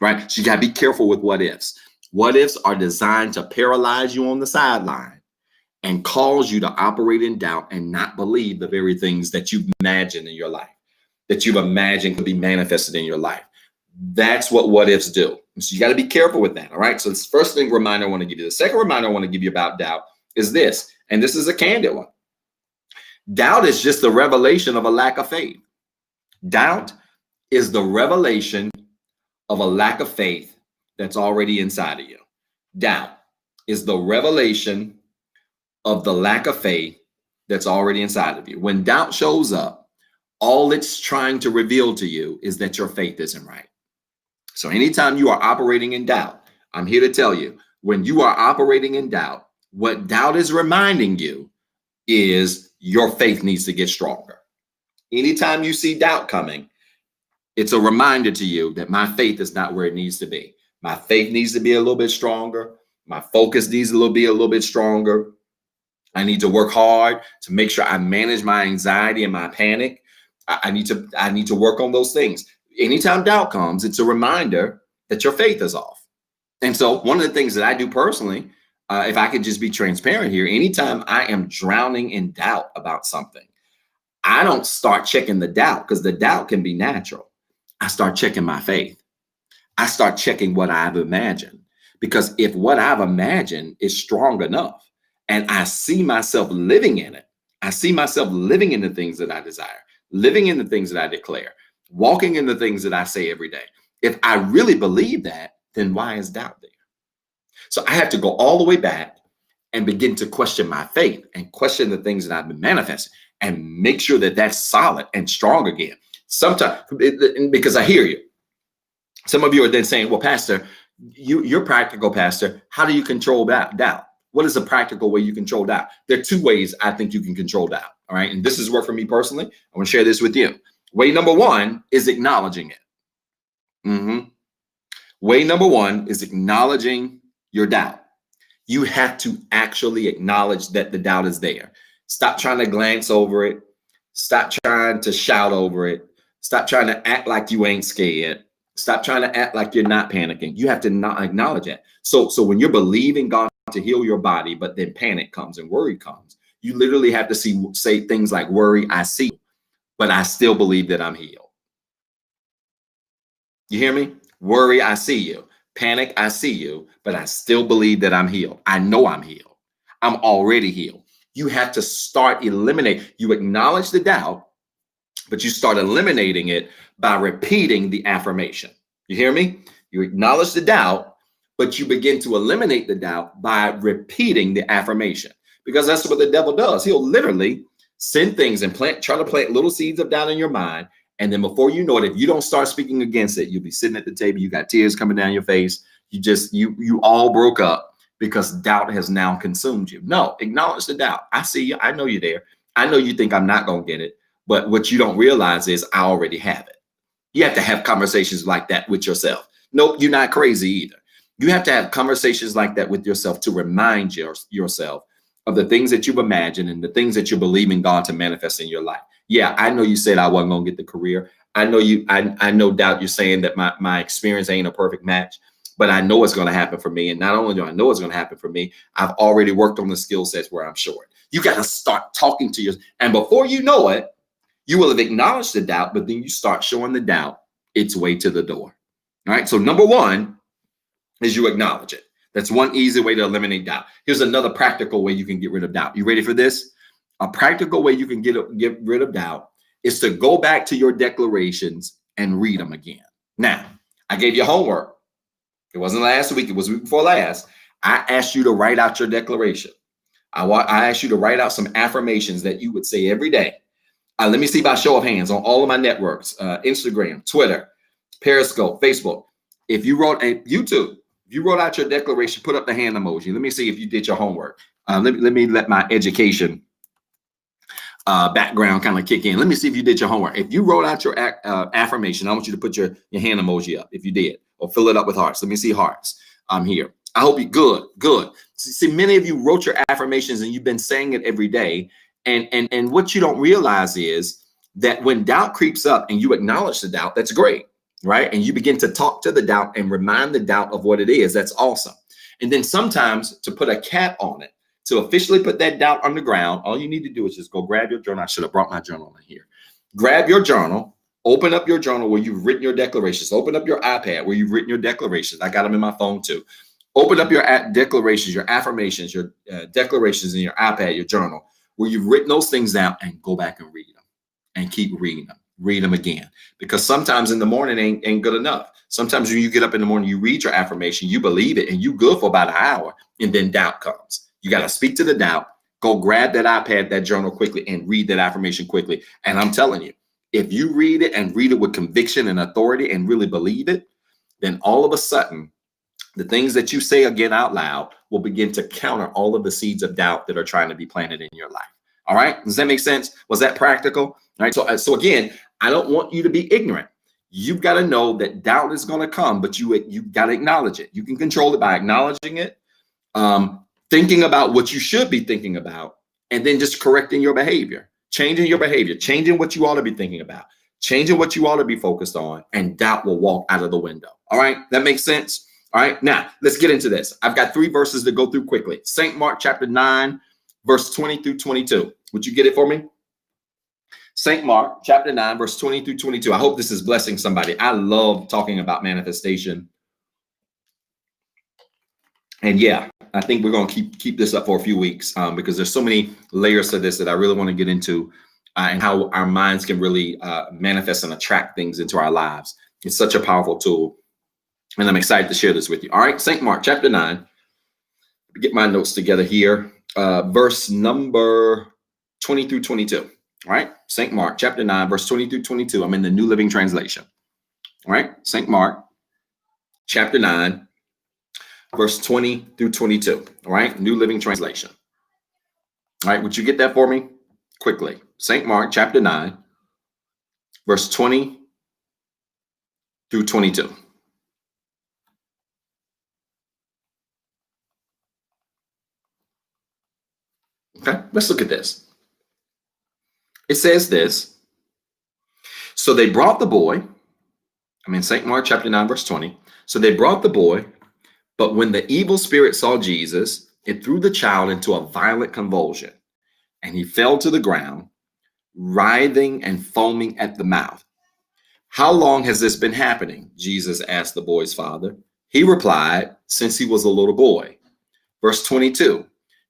[SPEAKER 1] right? So you got to be careful with what ifs. What ifs are designed to paralyze you on the sideline and cause you to operate in doubt and not believe the very things that you've imagined in your life, that you've imagined could be manifested in your life. That's what ifs do. So you got to be careful with that. All right. So this first thing reminder I want to give you. The second reminder I want to give you about doubt is this, and this is a candid one. Doubt is just the revelation of a lack of faith. Doubt is the revelation of a lack of faith that's already inside of you. Doubt is the revelation of the lack of faith that's already inside of you. When doubt shows up, all it's trying to reveal to you is that your faith isn't right. So anytime you are operating in doubt, I'm here to tell you, when you are operating in doubt, what doubt is reminding you is your faith needs to get stronger. Anytime you see doubt coming, it's a reminder to you that my faith is not where it needs to be. My faith needs to be a little bit stronger. My focus needs to be a little bit stronger. I need to work hard to make sure I manage my anxiety and my panic. I need to work on those things. Anytime doubt comes, it's a reminder that your faith is off. And so one of the things that I do personally, if I could just be transparent here, anytime I am drowning in doubt about something, I don't start checking the doubt, because the doubt can be natural. I start checking my faith. I start checking what I've imagined, because if what I've imagined is strong enough and I see myself living in it, I see myself living in the things that I desire, living in the things that I declare, walking in the things that I say every day. If I really believe that, then why is doubt there? So I have to go all the way back and begin to question my faith and question the things that I've been manifesting and make sure that that's solid and strong again. Sometimes, because I hear you. Some of you are then saying, well, Pastor, you're practical, Pastor. How do you control doubt? What is a practical way you control doubt? There are two ways I think you can control doubt. All right. And this has worked for me personally. I want to share this with you. Way number one is acknowledging it. Way number one is acknowledging your doubt. You have to actually acknowledge that the doubt is there. Stop trying to glance over it. Stop trying to shout over it. Stop trying to act like you ain't scared. Stop trying to act like you're not panicking. You have to not acknowledge it. So when you're believing God to heal your body, but then panic comes and worry comes, you literally have to say things like, worry, I see, but I still believe that I'm healed. You hear me? Worry, I see you. Panic, I see you, but I still believe that I'm healed. I know I'm healed. I'm already healed. You have to start eliminating. You acknowledge the doubt, but you start eliminating it by repeating the affirmation. You hear me? You acknowledge the doubt, but you begin to eliminate the doubt by repeating the affirmation, because that's what the devil does. He'll literally send things and try to plant little seeds of doubt in your mind. And then before you know it, if you don't start speaking against it, you'll be sitting at the table. You got tears coming down your face. You all broke up because doubt has now consumed you. No, acknowledge the doubt. I see you. I know you're there. I know you think I'm not going to get it. But what you don't realize is I already have it. You have to have conversations like that with yourself. Nope, you're not crazy either. You have to have conversations like that with yourself to remind yourself of the things that you've imagined and the things that you're believing God to manifest in your life. Yeah, I know you said I wasn't going to get the career. I know I no doubt you're saying that my experience ain't a perfect match, but I know it's going to happen for me. And not only do I know it's going to happen for me, I've already worked on the skill sets where I'm short. You got to start talking to yourself. And before you know it, you will have acknowledged the doubt, but then you start showing the doubt its way to the door. All right. So number one is you acknowledge it. That's one easy way to eliminate doubt. Here's another practical way you can get rid of doubt. You ready for this? A practical way you can get rid of doubt is to go back to your declarations and read them again. Now, I gave you homework. It wasn't last week. It was week before last. I asked you to write out your declaration. I asked you to write out some affirmations that you would say every day. Let me see by show of hands on all of my networks, Instagram, Twitter, Periscope, Facebook. If you wrote YouTube, if you wrote out your declaration, put up the hand emoji. Let me see if you did your homework. Let my education background kind of kick in. Let me see if you did your homework. If you wrote out your affirmation, I want you to put your hand emoji up if you did, or fill it up with hearts. Let me see hearts. I'm here. I hope you good. See, many of you wrote your affirmations and you've been saying it every day. And what you don't realize is that when doubt creeps up and you acknowledge the doubt, that's great, right? And you begin to talk to the doubt and remind the doubt of what it is. That's awesome. And then sometimes to put a cap on it, to officially put that doubt on the ground, all you need to do is just go grab your journal. I should have brought my journal in here. Grab your journal, open up your journal where you've written your declarations, open up your iPad where you've written your declarations. I got them in my phone too. Open up your declarations, your affirmations, your declarations in your iPad, your journal, where you've written those things down, and go back and read them and keep reading them. Read them again, because sometimes in the morning ain't good enough. Sometimes when you get up in the morning, you read your affirmation, you believe it, and you good for about an hour, and then doubt comes. You got to speak to the doubt, go grab that iPad, that journal quickly, and read that affirmation quickly. And I'm telling you, if you read it and read it with conviction and authority and really believe it, then all of a sudden The things that you say again out loud will begin to counter all of the seeds of doubt that are trying to be planted in your life. All right. Does that make sense? Was that practical? All right. So again, I don't want you to be ignorant. You've got to know that doubt is going to come, but you got to acknowledge it. You can control it by acknowledging it, thinking about what you should be thinking about, and then just correcting your behavior, changing your behavior, changing what you ought to be thinking about, changing what you ought to be focused on, and doubt will walk out of the window. All right. That makes sense. All right, now let's get into this. I've got 3 verses to go through quickly. St. Mark chapter 9, verse 20 through 22. Would you get it for me? St. Mark chapter 9, verse 20 through 22. I hope this is blessing somebody. I love talking about manifestation. And yeah, I think we're going to keep this up for a few weeks because there's so many layers to this that I really want to get into and how our minds can really manifest and attract things into our lives. It's such a powerful tool. And I'm excited to share this with you. All right, St. Mark chapter 9. Get my notes together here. Verse number 20 through 22. All right, St. Mark chapter 9, verse 20 through 22. I'm in the New Living Translation. All right, St. Mark chapter 9, verse 20 through 22. All right, New Living Translation. All right, would you get that for me quickly? St. Mark chapter 9, verse 20 through 22. Okay, let's look at this. It says this. So they brought the boy. I'm in St. Mark chapter 9, verse 20. So they brought the boy, but when the evil spirit saw Jesus, it threw the child into a violent convulsion, and he fell to the ground, writhing and foaming at the mouth. How long has this been happening? Jesus asked the boy's father. He replied, since he was a little boy. Verse 22.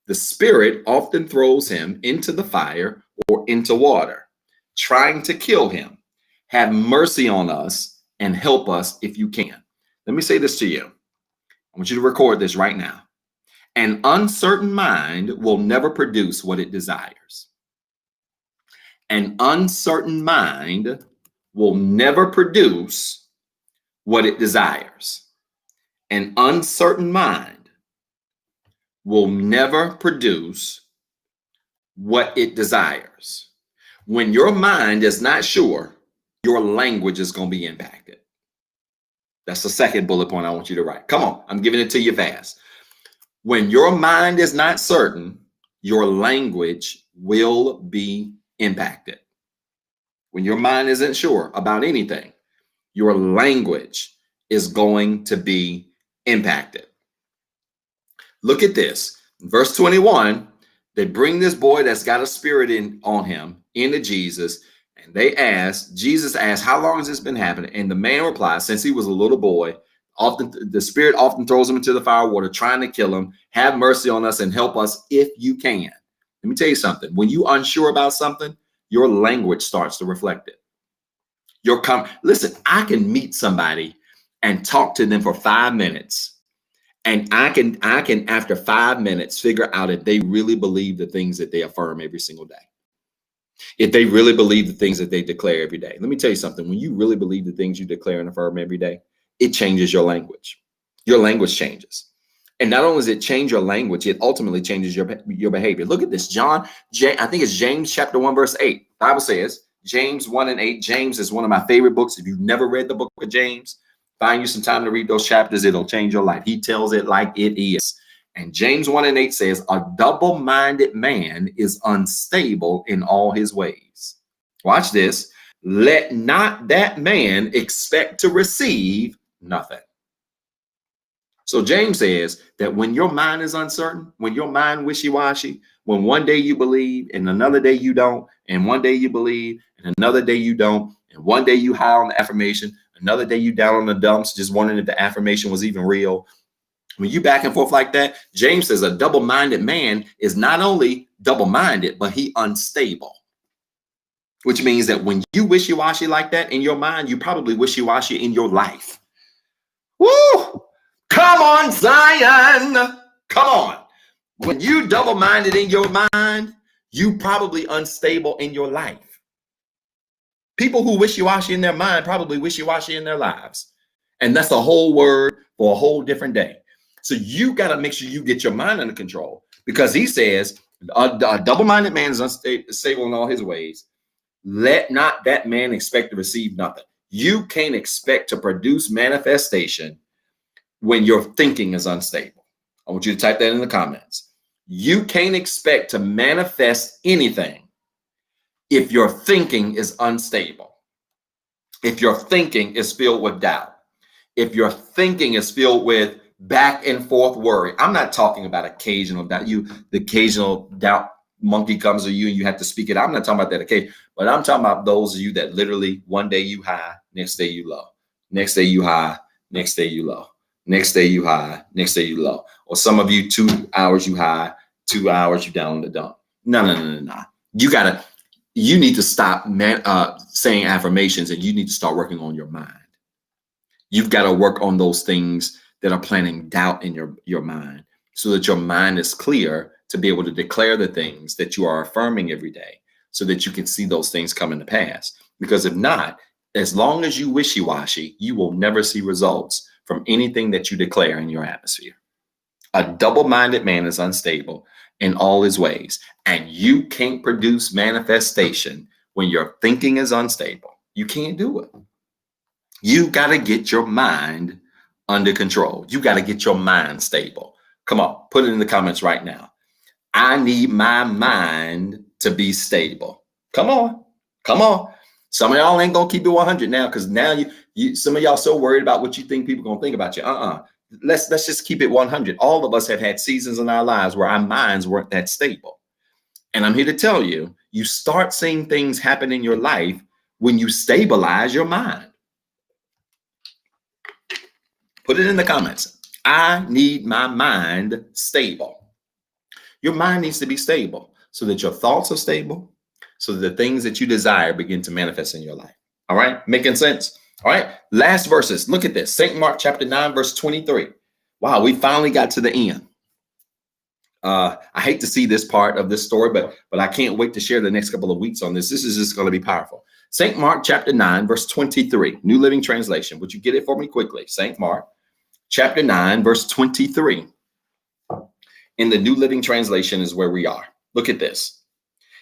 [SPEAKER 1] The spirit often throws him into the fire or into water, trying to kill him. Have mercy on us and help us if you can. Let me say this to you. I want you to record this right now. An uncertain mind will never produce what it desires. An uncertain mind will never produce what it desires. An uncertain mind will never produce what it desires. When your mind is not sure, your language is going to be impacted. That's the second bullet point I want you to write. Come on, I'm giving it to you fast. When your mind is not certain, your language will be impacted. When your mind isn't sure about anything, your language is going to be impacted. Look at this. Verse 21, they bring this boy that's got a spirit on him into Jesus. And Jesus asked, how long has this been happening? And the man replies, since he was a little boy, the spirit often throws him into the fire water, trying to kill him. Have mercy on us and help us if you can. Let me tell you something. When you're unsure about something, your language starts to reflect it. Listen, I can meet somebody and talk to them for 5 minutes. And I can, after 5 minutes, figure out if they really believe the things that they affirm every single day. If they really believe the things that they declare every day. Let me tell you something. When you really believe the things you declare and affirm every day, it changes your language. Your language changes. And not only does it change your language, it ultimately changes your behavior. Look at this. I think it's James chapter 1, verse 8. The Bible says, James 1 and 8. James is one of my favorite books. If you've never read the book of James, find you some time to read those chapters. It'll change your life. He tells it like it is. And James 1 and 8 says, a double-minded man is unstable in all his ways. Watch this. Let not that man expect to receive nothing. So James says that when your mind is uncertain, when your mind wishy-washy, when one day you believe and another day you don't, and one day you believe and another day you don't, and one day you high on the affirmation, another day you down on the dumps, just wondering if the affirmation was even real. When you back and forth like that, James says a double-minded man is not only double-minded, but he unstable. Which means that when you wishy-washy like that in your mind, you probably wishy-washy in your life. Woo! Come on, Zion. Come on. When you double-minded in your mind, you probably unstable in your life. People who wishy-washy in their mind probably wishy-washy in their lives. And that's a whole word for a whole different day. So you got to make sure you get your mind under control, because he says a double-minded man is unstable in all his ways. Let not that man expect to receive nothing. You can't expect to produce manifestation when your thinking is unstable. I want you to type that in the comments. You can't expect to manifest anything if your thinking is unstable, if your thinking is filled with doubt, if your thinking is filled with back and forth worry. I'm not talking about occasional doubt. The occasional doubt monkey comes to you and you have to speak it. I'm not talking about that occasion, but I'm talking about those of you that literally one day you high, next day you low, next day you high, next day you low, next day you high, next day you low. Or some of you 2 hours you high, 2 hours you down in the dump. No. You need to stop saying affirmations, and you need to start working on your mind. You've got to work on those things that are planting doubt in your mind, so that your mind is clear to be able to declare the things that you are affirming every day, so that you can see those things come into pass. Because if not, as long as you wishy-washy, you will never see results from anything that you declare in your atmosphere. A double-minded man is unstable in all his ways, and you can't produce manifestation when your thinking is unstable. You can't do it. You got to get your mind under control. You got to get your mind stable. Come on, put it in the comments right now. I need my mind to be stable. Come on. Some of y'all ain't gonna keep it 100 now, because now you some of y'all so worried about what you think people gonna think about you. Let's just keep it 100. All of us have had seasons in our lives where our minds weren't that stable. And I'm here to tell you, you start seeing things happen in your life when you stabilize your mind. Put it in the comments. I need my mind stable. Your mind needs to be stable so that your thoughts are stable, so that the things that you desire begin to manifest in your life. All right, making sense? All right, last verses. Look at this. St. Mark chapter 9, verse 23. Wow, we finally got to the end. I hate to see this part of this story, but I can't wait to share the next couple of weeks on this. This is just going to be powerful. St. Mark chapter 9, verse 23, New Living Translation. Would you get it for me quickly? St. Mark chapter 9, verse 23. In the New Living Translation is where we are. Look at this.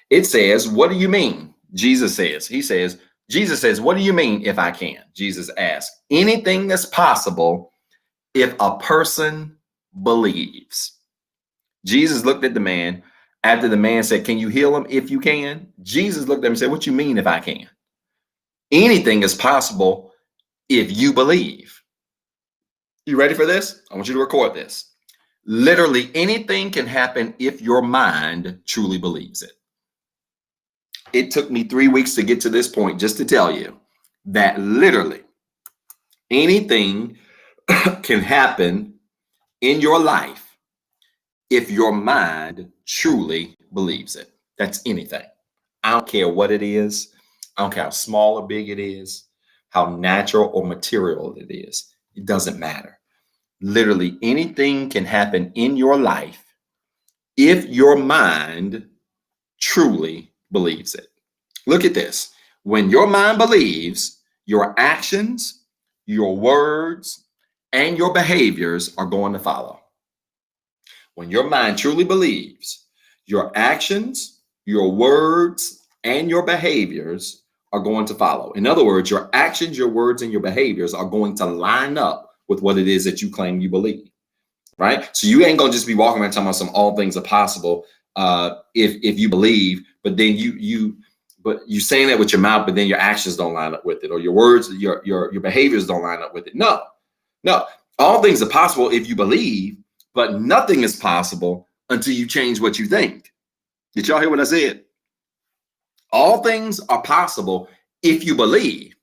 [SPEAKER 1] It says, what do you mean? Jesus says, what do you mean if I can? Jesus asked, anything that's possible if a person believes. Jesus looked at the man after the man said, can you heal him if you can? Jesus looked at him and said, what you mean if I can? Anything is possible if you believe. You ready for this? I want you to record this. Literally anything can happen if your mind truly believes it. It took me 3 weeks to get to this point just to tell you that literally anything can happen in your life if your mind truly believes it. That's anything. I don't care what it is. I don't care how small or big it is, how natural or material it is. It doesn't matter. Literally anything can happen in your life if your mind truly believes it. Look at this. When your mind believes, your actions, your words, and your behaviors are going to follow. When your mind truly believes, your actions, your words, and your behaviors are going to follow. In other words, your actions, your words, and your behaviors are going to line up with what it is that you claim you believe, right? So you ain't gonna just be walking around talking about some all things are possible if you believe, but then you saying that with your mouth, but then your actions don't line up with it, or your words, your behaviors don't line up with it. No, all things are possible if you believe, but nothing is possible until you change what you think. Did y'all hear what I said? All things are possible if you believe,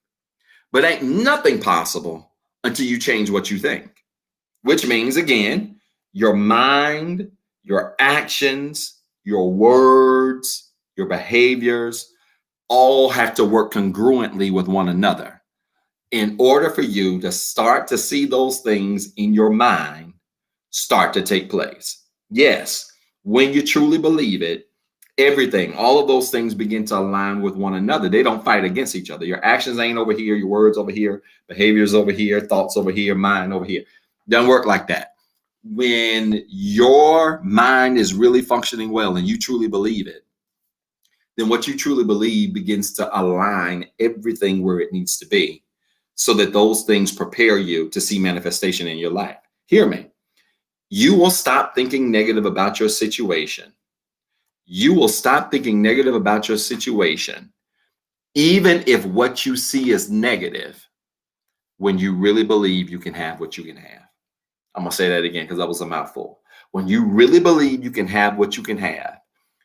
[SPEAKER 1] but ain't nothing possible until you change what you think, which means, again, your mind, your actions, your words, your behaviors all have to work congruently with one another in order for you to start to see those things in your mind start to take place. Yes, when you truly believe it, Everything, all of those things begin to align with one another. They don't fight against each other. Your actions ain't over here, your words over here, behaviors over here, thoughts over here, mind over here. Doesn't work like that. When your mind is really functioning well and you truly believe it, then what you truly believe begins to align everything where it needs to be, so that those things prepare you to see manifestation in your life. Hear me. You will stop thinking negative about your situation. You will stop thinking negative about your situation, even if what you see is negative, when you really believe you can have what you can have. I'm going to say that again because that was a mouthful. When you really believe you can have what you can have,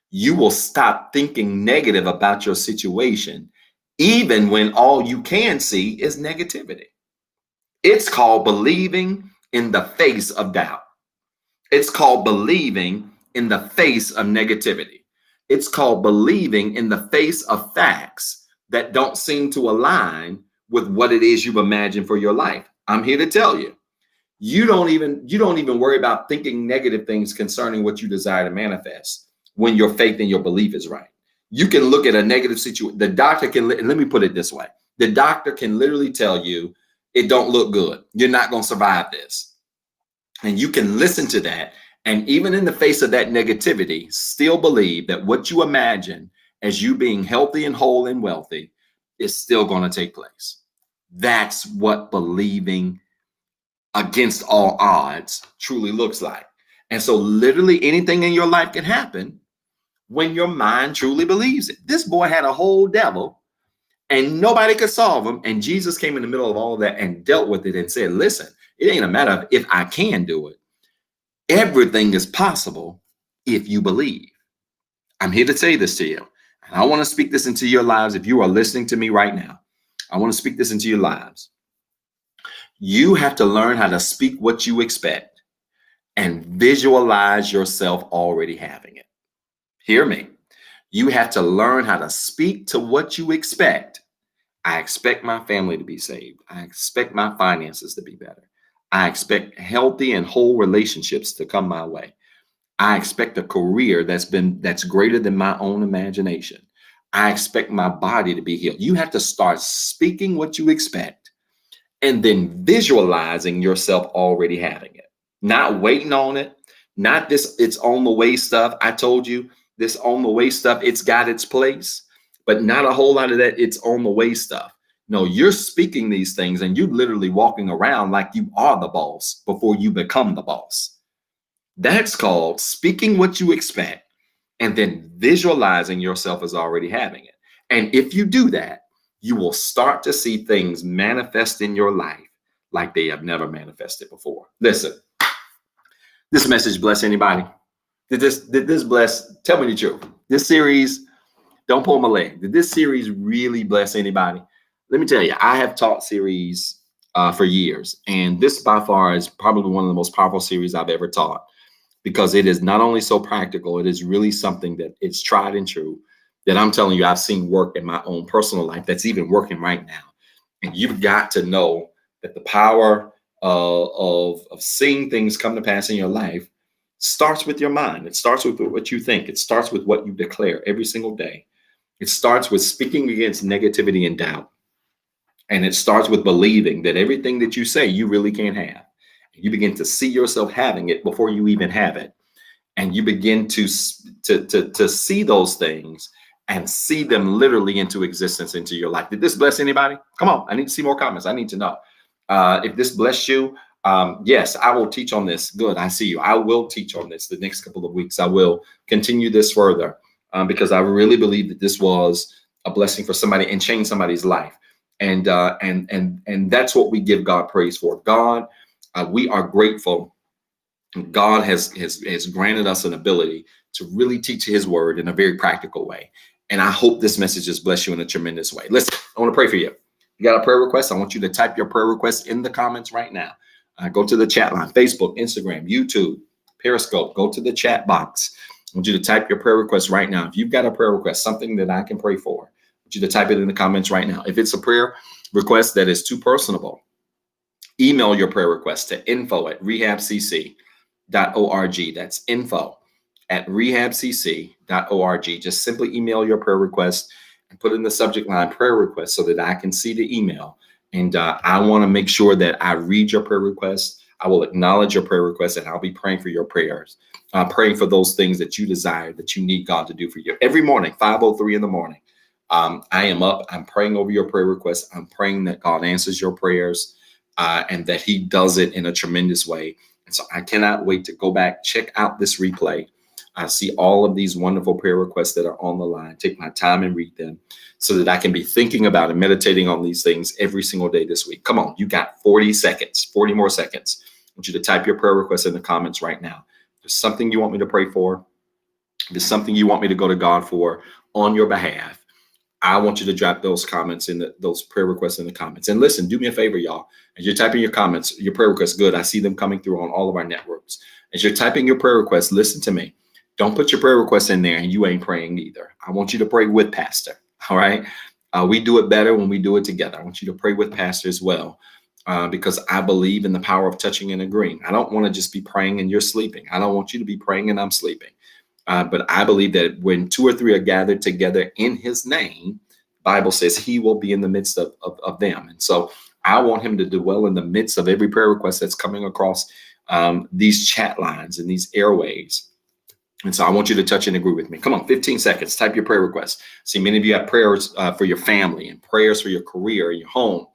[SPEAKER 1] you will stop thinking negative about your situation, even when all you can see is negativity. It's called believing in the face of doubt. It's called believing in the face of negativity. It's called believing in the face of facts that don't seem to align with what it is you've imagined for your life. I'm here to tell you, you don't even worry about thinking negative things concerning what you desire to manifest when your faith and your belief is right. You can look at a negative situation. The doctor can, and let me put it this way. The doctor can literally tell you, it don't look good. You're not going to survive this. And you can listen to that. And even in the face of that negativity, still believe that what you imagine as you being healthy and whole and wealthy is still going to take place. That's what believing against all odds truly looks like. And so literally anything in your life can happen when your mind truly believes it. This boy had a whole devil and nobody could solve him. And Jesus came in the middle of all of that and dealt with it and said, listen, it ain't a matter of if I can do it. Everything is possible if you believe. I'm here to say this to you. And I want to speak this into your lives. If you are listening to me right now, I want to speak this into your lives. You have to learn how to speak what you expect and visualize yourself already having it. Hear me. You have to learn how to speak to what you expect. I expect my family to be saved. I expect my finances to be better. I expect healthy and whole relationships to come my way. I expect a career that's greater than my own imagination. I expect my body to be healed. You have to start speaking what you expect and then visualizing yourself already having it, not waiting on it, not this it's on the way stuff. I told you this on the way stuff, it's got its place, but not a whole lot of that it's on the way stuff. No, you're speaking these things and you're literally walking around like you are the boss before you become the boss. That's called speaking what you expect and then visualizing yourself as already having it. And if you do that, you will start to see things manifest in your life like they have never manifested before. Listen, this message bless anybody? Did this bless? Tell me the truth. This series, don't pull my leg. Did this series really bless anybody? Let me tell you, I have taught series for years, and this by far is probably one of the most powerful series I've ever taught, because it is not only so practical, it is really something that it's tried and true that I'm telling you, I've seen work in my own personal life that's even working right now. And you've got to know that the power of seeing things come to pass in your life starts with your mind. It starts with what you think. It starts with what you declare every single day. It starts with speaking against negativity and doubt. And it starts with believing that everything that you say, you really can't have. You begin to see yourself having it before you even have it. And you begin to see those things and see them literally into existence into your life. Did this bless anybody? Come on, I need to see more comments. I need to know. If this blessed you, yes, I will teach on this. Good, I see you. I will teach on this the next couple of weeks. I will continue this further because I really believe that this was a blessing for somebody and changed somebody's life. And that's what we give God praise for. God, we are grateful. God has granted us an ability to really teach his word in a very practical way. And I hope this message has blessed you in a tremendous way. Listen, I want to pray for you. You got a prayer request? I want you to type your prayer request in the comments right now. Go to the chat line, Facebook, Instagram, YouTube, Periscope. Go to the chat box. I want you to type your prayer request right now. If you've got a prayer request, something that I can pray for, I want you to type it in the comments right now. If it's a prayer request that is too personable, email your prayer request to info@rehabcc.org. That's info@rehabcc.org. at rehabcc.org. Just simply email your prayer request and put in the subject line prayer request so that I can see the email. And I want to make sure that I read your prayer request. I will acknowledge your prayer request, and I'll be praying for your prayers, praying for those things that you desire, that you need God to do for you. Every morning, 5:03 in the morning, I am up. I'm praying over your prayer requests. I'm praying that God answers your prayers and that he does it in a tremendous way. And so I cannot wait to go back, check out this replay. I see all of these wonderful prayer requests that are on the line. Take my time and read them so that I can be thinking about and meditating on these things every single day this week. Come on, you got 40 seconds, 40 more seconds. I want you to type your prayer request in the comments right now. If there's something you want me to pray for, if there's something you want me to go to God for on your behalf, I want you to drop those comments those prayer requests in the comments. And listen, do me a favor, y'all. As you're typing your comments, your prayer requests, good. I see them coming through on all of our networks. As you're typing your prayer requests, listen to me. Don't put your prayer requests in there and you ain't praying either. I want you to pray with Pastor. All right. We do it better when we do it together. I want you to pray with Pastor as well, because I believe in the power of touching and agreeing. I don't want to just be praying and you're sleeping. I don't want you to be praying and I'm sleeping. But I believe that when 2 or 3 are gathered together in his name, the Bible says he will be in the midst of them. And so I want him to dwell in the midst of every prayer request that's coming across these chat lines and these airways. And so I want you to touch and agree with me. Come on, 15 seconds. Type your prayer request. See, many of you have prayers for your family and prayers for your career, your home,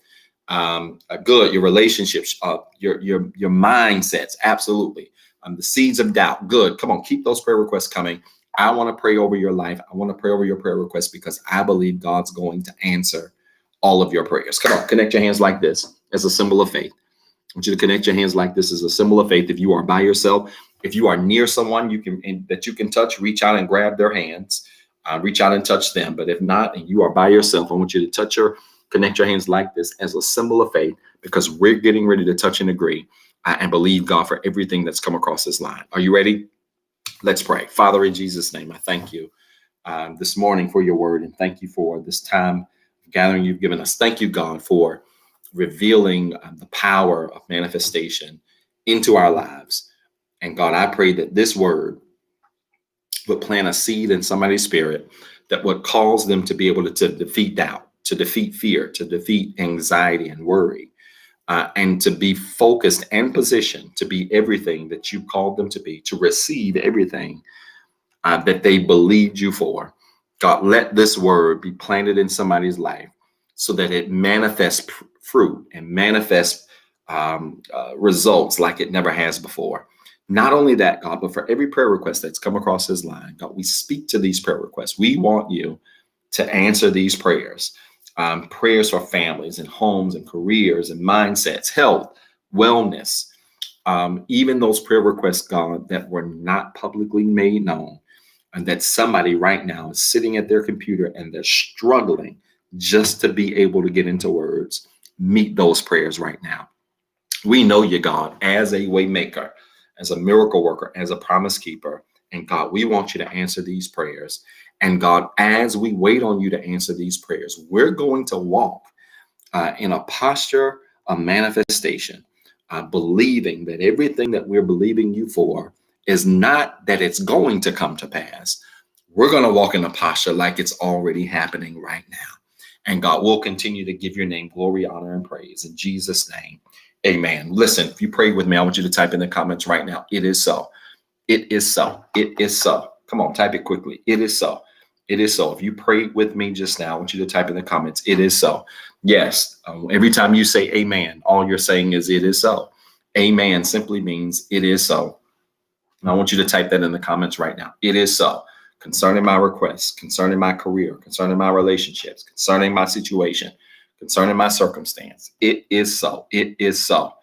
[SPEAKER 1] good, your relationships, your mindsets. Absolutely. The seeds of doubt. Good. Come on, keep those prayer requests coming. I want to pray over your life. I want to pray over your prayer requests because I believe God's going to answer all of your prayers. Come on, connect your hands like this as a symbol of faith. I want you to connect your hands like this as a symbol of faith. If you are by yourself, if you are near someone that you can touch, reach out and grab their hands, reach out and touch them. But if not, and you are by yourself, I want you to connect your hands like this as a symbol of faith, because we're getting ready to touch and agree and believe God for everything that's come across this line. Are you ready? Let's pray. Father, in Jesus' name, I thank you this morning for your word, and thank you for this time of gathering you've given us. Thank you, God, for revealing the power of manifestation into our lives. And God, I pray that this word would plant a seed in somebody's spirit that would cause them to be able to defeat doubt, to defeat fear, to defeat anxiety and worry, and to be focused and positioned to be everything that you called them to be, to receive everything that they believed you for. God, let this word be planted in somebody's life so that it manifests fruit and manifests results like it never has before. Not only that, God, but for every prayer request that's come across this line, God, we speak to these prayer requests. We want you to answer these prayers, prayers for families and homes and careers and mindsets, health, wellness, even those prayer requests, God, that were not publicly made known, and that somebody right now is sitting at their computer and they're struggling just to be able to get into words. Meet those prayers right now. We know you, God, as a way maker, as a miracle worker, as a promise keeper. And God, we want you to answer these prayers. And God, as we wait on you to answer these prayers, we're going to walk in a posture of manifestation, believing that everything that we're believing you for is not that it's going to come to pass. We're going to walk in a posture like it's already happening right now. And God will continue to give your name glory, honor, and praise. In Jesus' name, amen. Listen, if you prayed with me, I want you to type in the comments right now. It is so. It is so. It is so. Come on, type it quickly. It is so. It is so. If you prayed with me just now, I want you to type in the comments. It is so. Yes. Every time you say amen, all you're saying is it is so. Amen simply means it is so. And I want you to type that in the comments right now. It is so. Concerning my requests, concerning my career, concerning my relationships, concerning my situation, concerning my circumstance. It is so. It is so.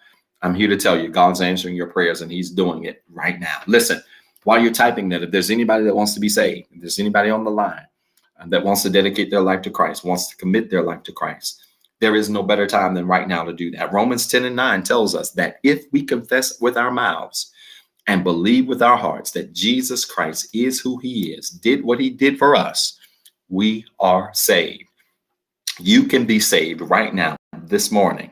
[SPEAKER 1] I'm here to tell you, God's answering your prayers and he's doing it right now. Listen, while you're typing that, if there's anybody that wants to be saved, if there's anybody on the line that wants to dedicate their life to Christ, wants to commit their life to Christ, there is no better time than right now to do that. Romans 10:9 tells us that if we confess with our mouths and believe with our hearts that Jesus Christ is who he is, did what he did for us, we are saved. You can be saved right now, this morning,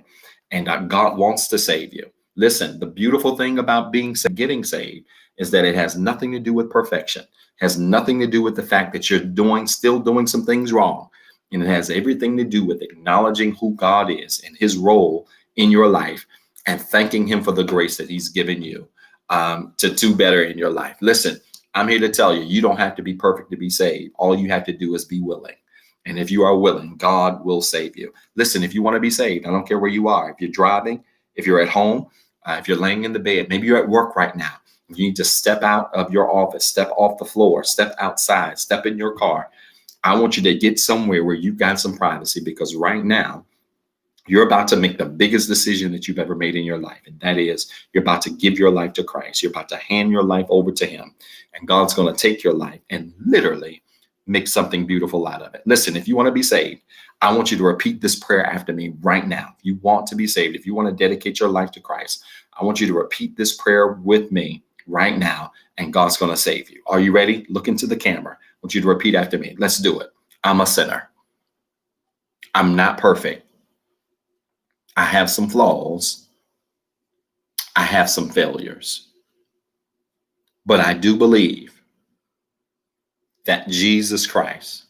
[SPEAKER 1] and God wants to save you. Listen, the beautiful thing about getting saved is that it has nothing to do with perfection, has nothing to do with the fact that you're still doing some things wrong. And it has everything to do with acknowledging who God is and his role in your life and thanking him for the grace that he's given you to do better in your life. Listen, I'm here to tell you, you don't have to be perfect to be saved. All you have to do is be willing. And if you are willing, God will save you. Listen, if you want to be saved, I don't care where you are. If you're driving, if you're at home, if you're laying in the bed, maybe you're at work right now. You need to step out of your office, step off the floor, step outside, step in your car. I want you to get somewhere where you've got some privacy, because right now you're about to make the biggest decision that you've ever made in your life. And that is, you're about to give your life to Christ. You're about to hand your life over to him. And God's going to take your life and literally make something beautiful out of it. Listen, if you want to be saved, I want you to repeat this prayer after me right now. If you want to be saved, if you want to dedicate your life to Christ, I want you to repeat this prayer with me right now, and God's going to save you. Are you ready? Look into the camera. I want you to repeat after me. Let's do it. I'm a sinner. I'm not perfect. I have some flaws. I have some failures. But I do believe that Jesus Christ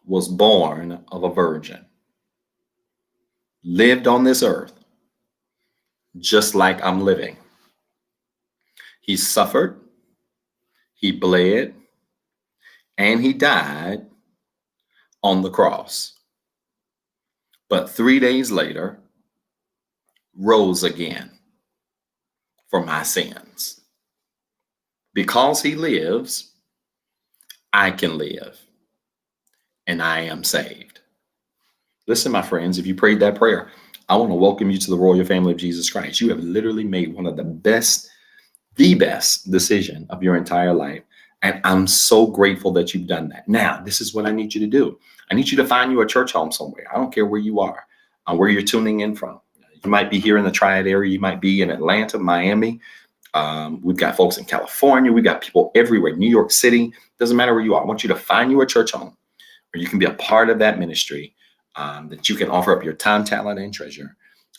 [SPEAKER 1] was born of a virgin, lived on this earth just like I'm living. He suffered, he bled, and he died on the cross. But 3 days later, rose again for my sins. Because he lives, I can live, and I am saved. Listen, my friends, if you prayed that prayer, I want to welcome you to the royal family of Jesus Christ. You have literally made one of the best decision of your entire life. And I'm so grateful that you've done that. Now, this is what I need you to do. I need you to find you a church home somewhere. I don't care where you are, where you're tuning in from. You might be here in the Triad area. You might be in Atlanta, Miami. We've got folks in California. We've got people everywhere, New York City. Doesn't matter where you are. I want you to find you a church home where you can be a part of that ministry, that you can offer up your time, talent, and treasure,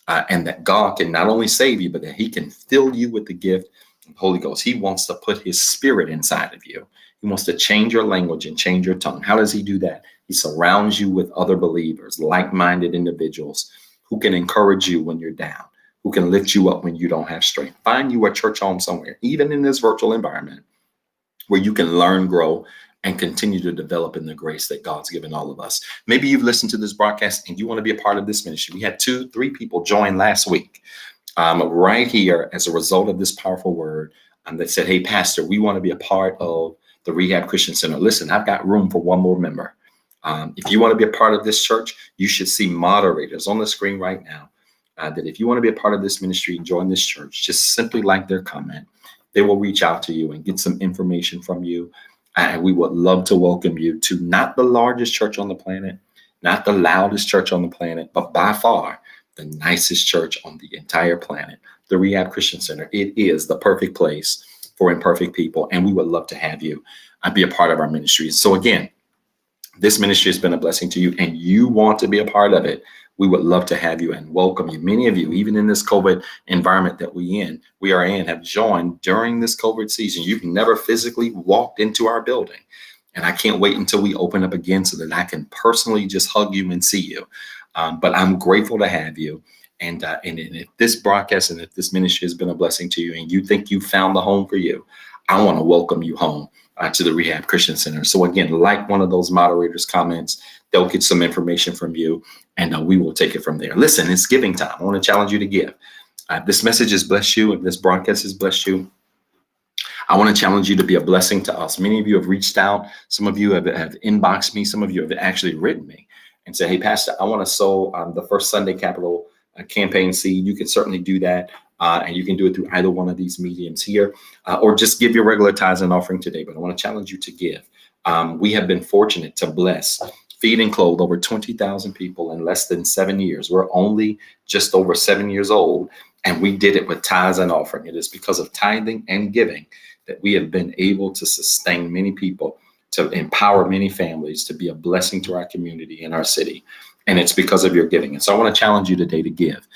[SPEAKER 1] and that God can not only save you, but that he can fill you with the gift of the Holy Ghost. He wants to put his spirit inside of you. He wants to change your language and change your tongue. How does he do that? He surrounds you with other believers, like-minded individuals who can encourage you when you're down, who can lift you up when you don't have strength. Find you a church home somewhere, even in this virtual environment, where you can learn, grow, and continue to develop in the grace that God's given all of us. Maybe you've listened to this broadcast and you want to be a part of this ministry. We had 2-3 people join last week right here as a result of this powerful word that said, hey, Pastor, we want to be a part of the Rehab Christian Center. Listen, I've got room for one more member. If you want to be a part of this church, you should see moderators on the screen right now. That if you want to be a part of this ministry and join this church, just simply like their comment. They will reach out to you and get some information from you. And we would love to welcome you to not the largest church on the planet, not the loudest church on the planet, but by far the nicest church on the entire planet, the Rehab Christian Center. It is the perfect place for imperfect people. And we would love to have you be a part of our ministry. So again, this ministry has been a blessing to you and you want to be a part of it. We would love to have you and welcome you. Many of you, even in this COVID environment that we are in, have joined during this COVID season. You've never physically walked into our building. And I can't wait until we open up again so that I can personally just hug you and see you. But I'm grateful to have you. And if this broadcast and if this ministry has been a blessing to you and you think you found the home for you, I want to welcome you home to the Rehab Christian Center. So again, like one of those moderators' comments, they'll get some information from you and we will take it from there. Listen, it's giving time. I want to challenge you to give. This message has blessed you. If this broadcast has blessed you, I want to challenge you to be a blessing to us. Many of you have reached out. Some of you have inboxed me. Some of you have actually written me and said, hey, Pastor, I want to sow the First Sunday Capital campaign seed. You can certainly do that. And you can do it through either one of these mediums here, or just give your regular tithes and offering today. But I want to challenge you to give. We have been fortunate to bless, feed, and clothe over 20,000 people in less than 7 years. We're only just over 7 years old, and we did it with tithes and offering. It is because of tithing and giving that we have been able to sustain many people, to empower many families, to be a blessing to our community and our city. And it's because of your giving. And so I want to challenge you today to give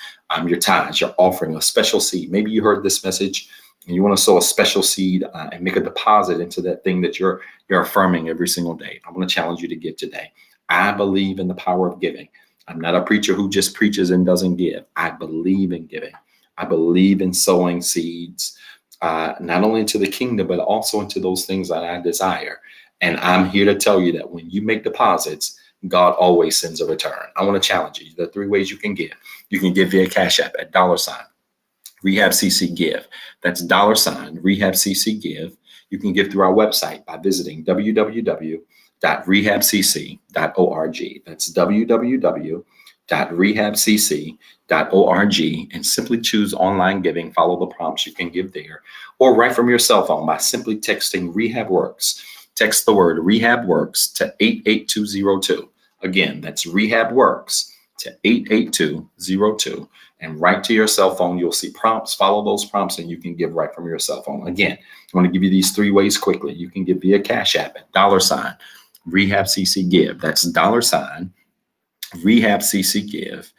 [SPEAKER 1] your tithes, your offering, a special seed. Maybe you heard this message and you want to sow a special seed and make a deposit into that thing that you're affirming every single day, I want to challenge you to give today. I believe in the power of giving. I'm not a preacher who just preaches and doesn't give. I believe in giving. I believe in sowing seeds, not only into the kingdom, but also into those things that I desire. And I'm here to tell you that when you make deposits, God always sends a return. I want to challenge you. There are 3 ways you can give. You can give via Cash App at $REHABCC Give. That's $REHABCC Give. You can give through our website by visiting www.rehabcc.org. That's www.rehabcc.org, and simply choose online giving. Follow the prompts. You can give there, or right from your cell phone by simply texting Rehab Works. Text the word Rehab Works to 88202. Again, that's Rehab Works to 88202. And right to your cell phone, you'll see prompts. Follow those prompts and you can give right from your cell phone. Again, I want to give you these 3 ways quickly. You can give via Cash App at $REHABCC Give. That's $REHABCC Give.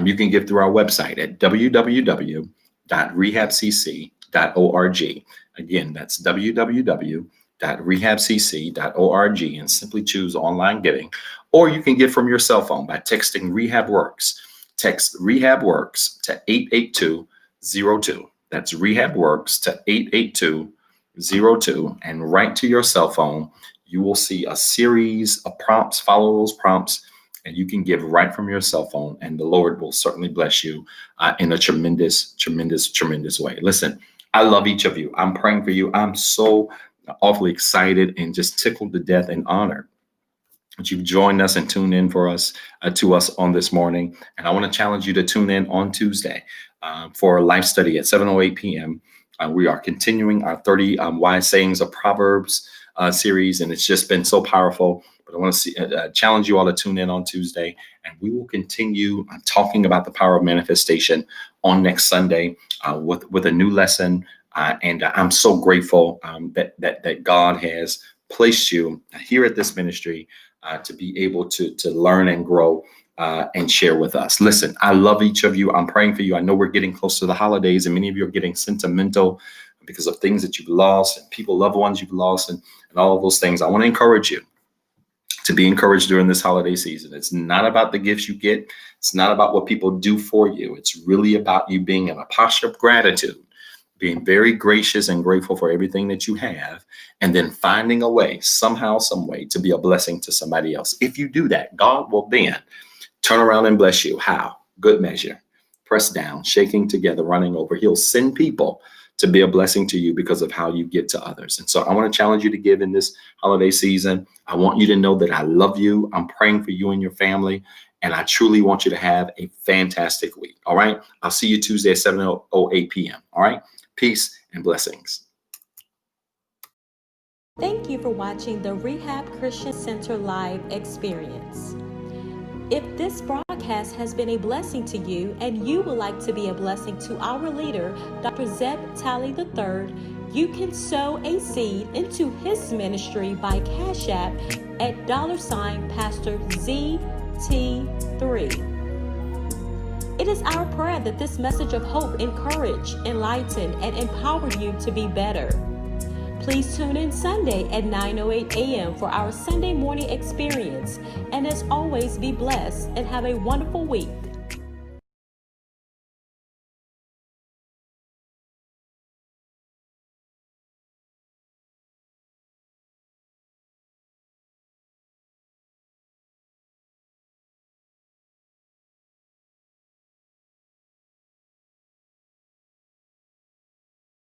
[SPEAKER 1] You can give through our website at www.rehabcc.org. Again, that's www.rehabcc.org, and simply choose online giving. Or you can give from your cell phone by texting Rehab Works. Text Rehab Works to 88202. That's Rehab Works to 88202. And right to your cell phone, you will see a series of prompts. Follow those prompts, and you can give right from your cell phone. And the Lord will certainly bless you in a tremendous, tremendous, tremendous way. Listen, I love each of you. I'm praying for you. I'm so awfully excited and just tickled to death and honored that you've joined us and tuned in for us to us on this morning. And I want to challenge you to tune in on Tuesday for a life study at 7:08 p.m. We are continuing our 30 wise sayings of Proverbs series, and it's just been so powerful. But I want to challenge you all to tune in on Tuesday, and we will continue talking about the power of manifestation on next Sunday with a new lesson. And I'm so grateful that God has placed you here at this ministry to be able to learn and grow and share with us. Listen, I love each of you. I'm praying for you. I know we're getting close to the holidays, and many of you are getting sentimental because of things that you've lost and loved ones you've lost and all of those things. I want to encourage you to be encouraged during this holiday season. It's not about the gifts you get. It's not about what people do for you. It's really about you being in a posture of gratitude, being very gracious and grateful for everything that you have, and then finding a way, somehow, some way, to be a blessing to somebody else. If you do that, God will then turn around and bless you. How? Good measure, pressed down, shaking together, running over. He'll send people to be a blessing to you because of how you get to others. And so I want to challenge you to give in this holiday season. I want you to know that I love you. I'm praying for you and your family. And I truly want you to have a fantastic week. All right. I'll see you Tuesday at 7:08 p.m. All right. Peace and blessings.
[SPEAKER 2] Thank you for watching the Rehab Christian Center Live experience. If this broadcast has been a blessing to you and you would like to be a blessing to our leader, Dr. Zeb Talley III, you can sow a seed into his ministry by Cash App at $Pastor ZT3. It is our prayer that this message of hope encourage, enlighten, and empower you to be better. Please tune in Sunday at 9:08 a.m. for our Sunday morning experience. And as always, be blessed and have a wonderful week.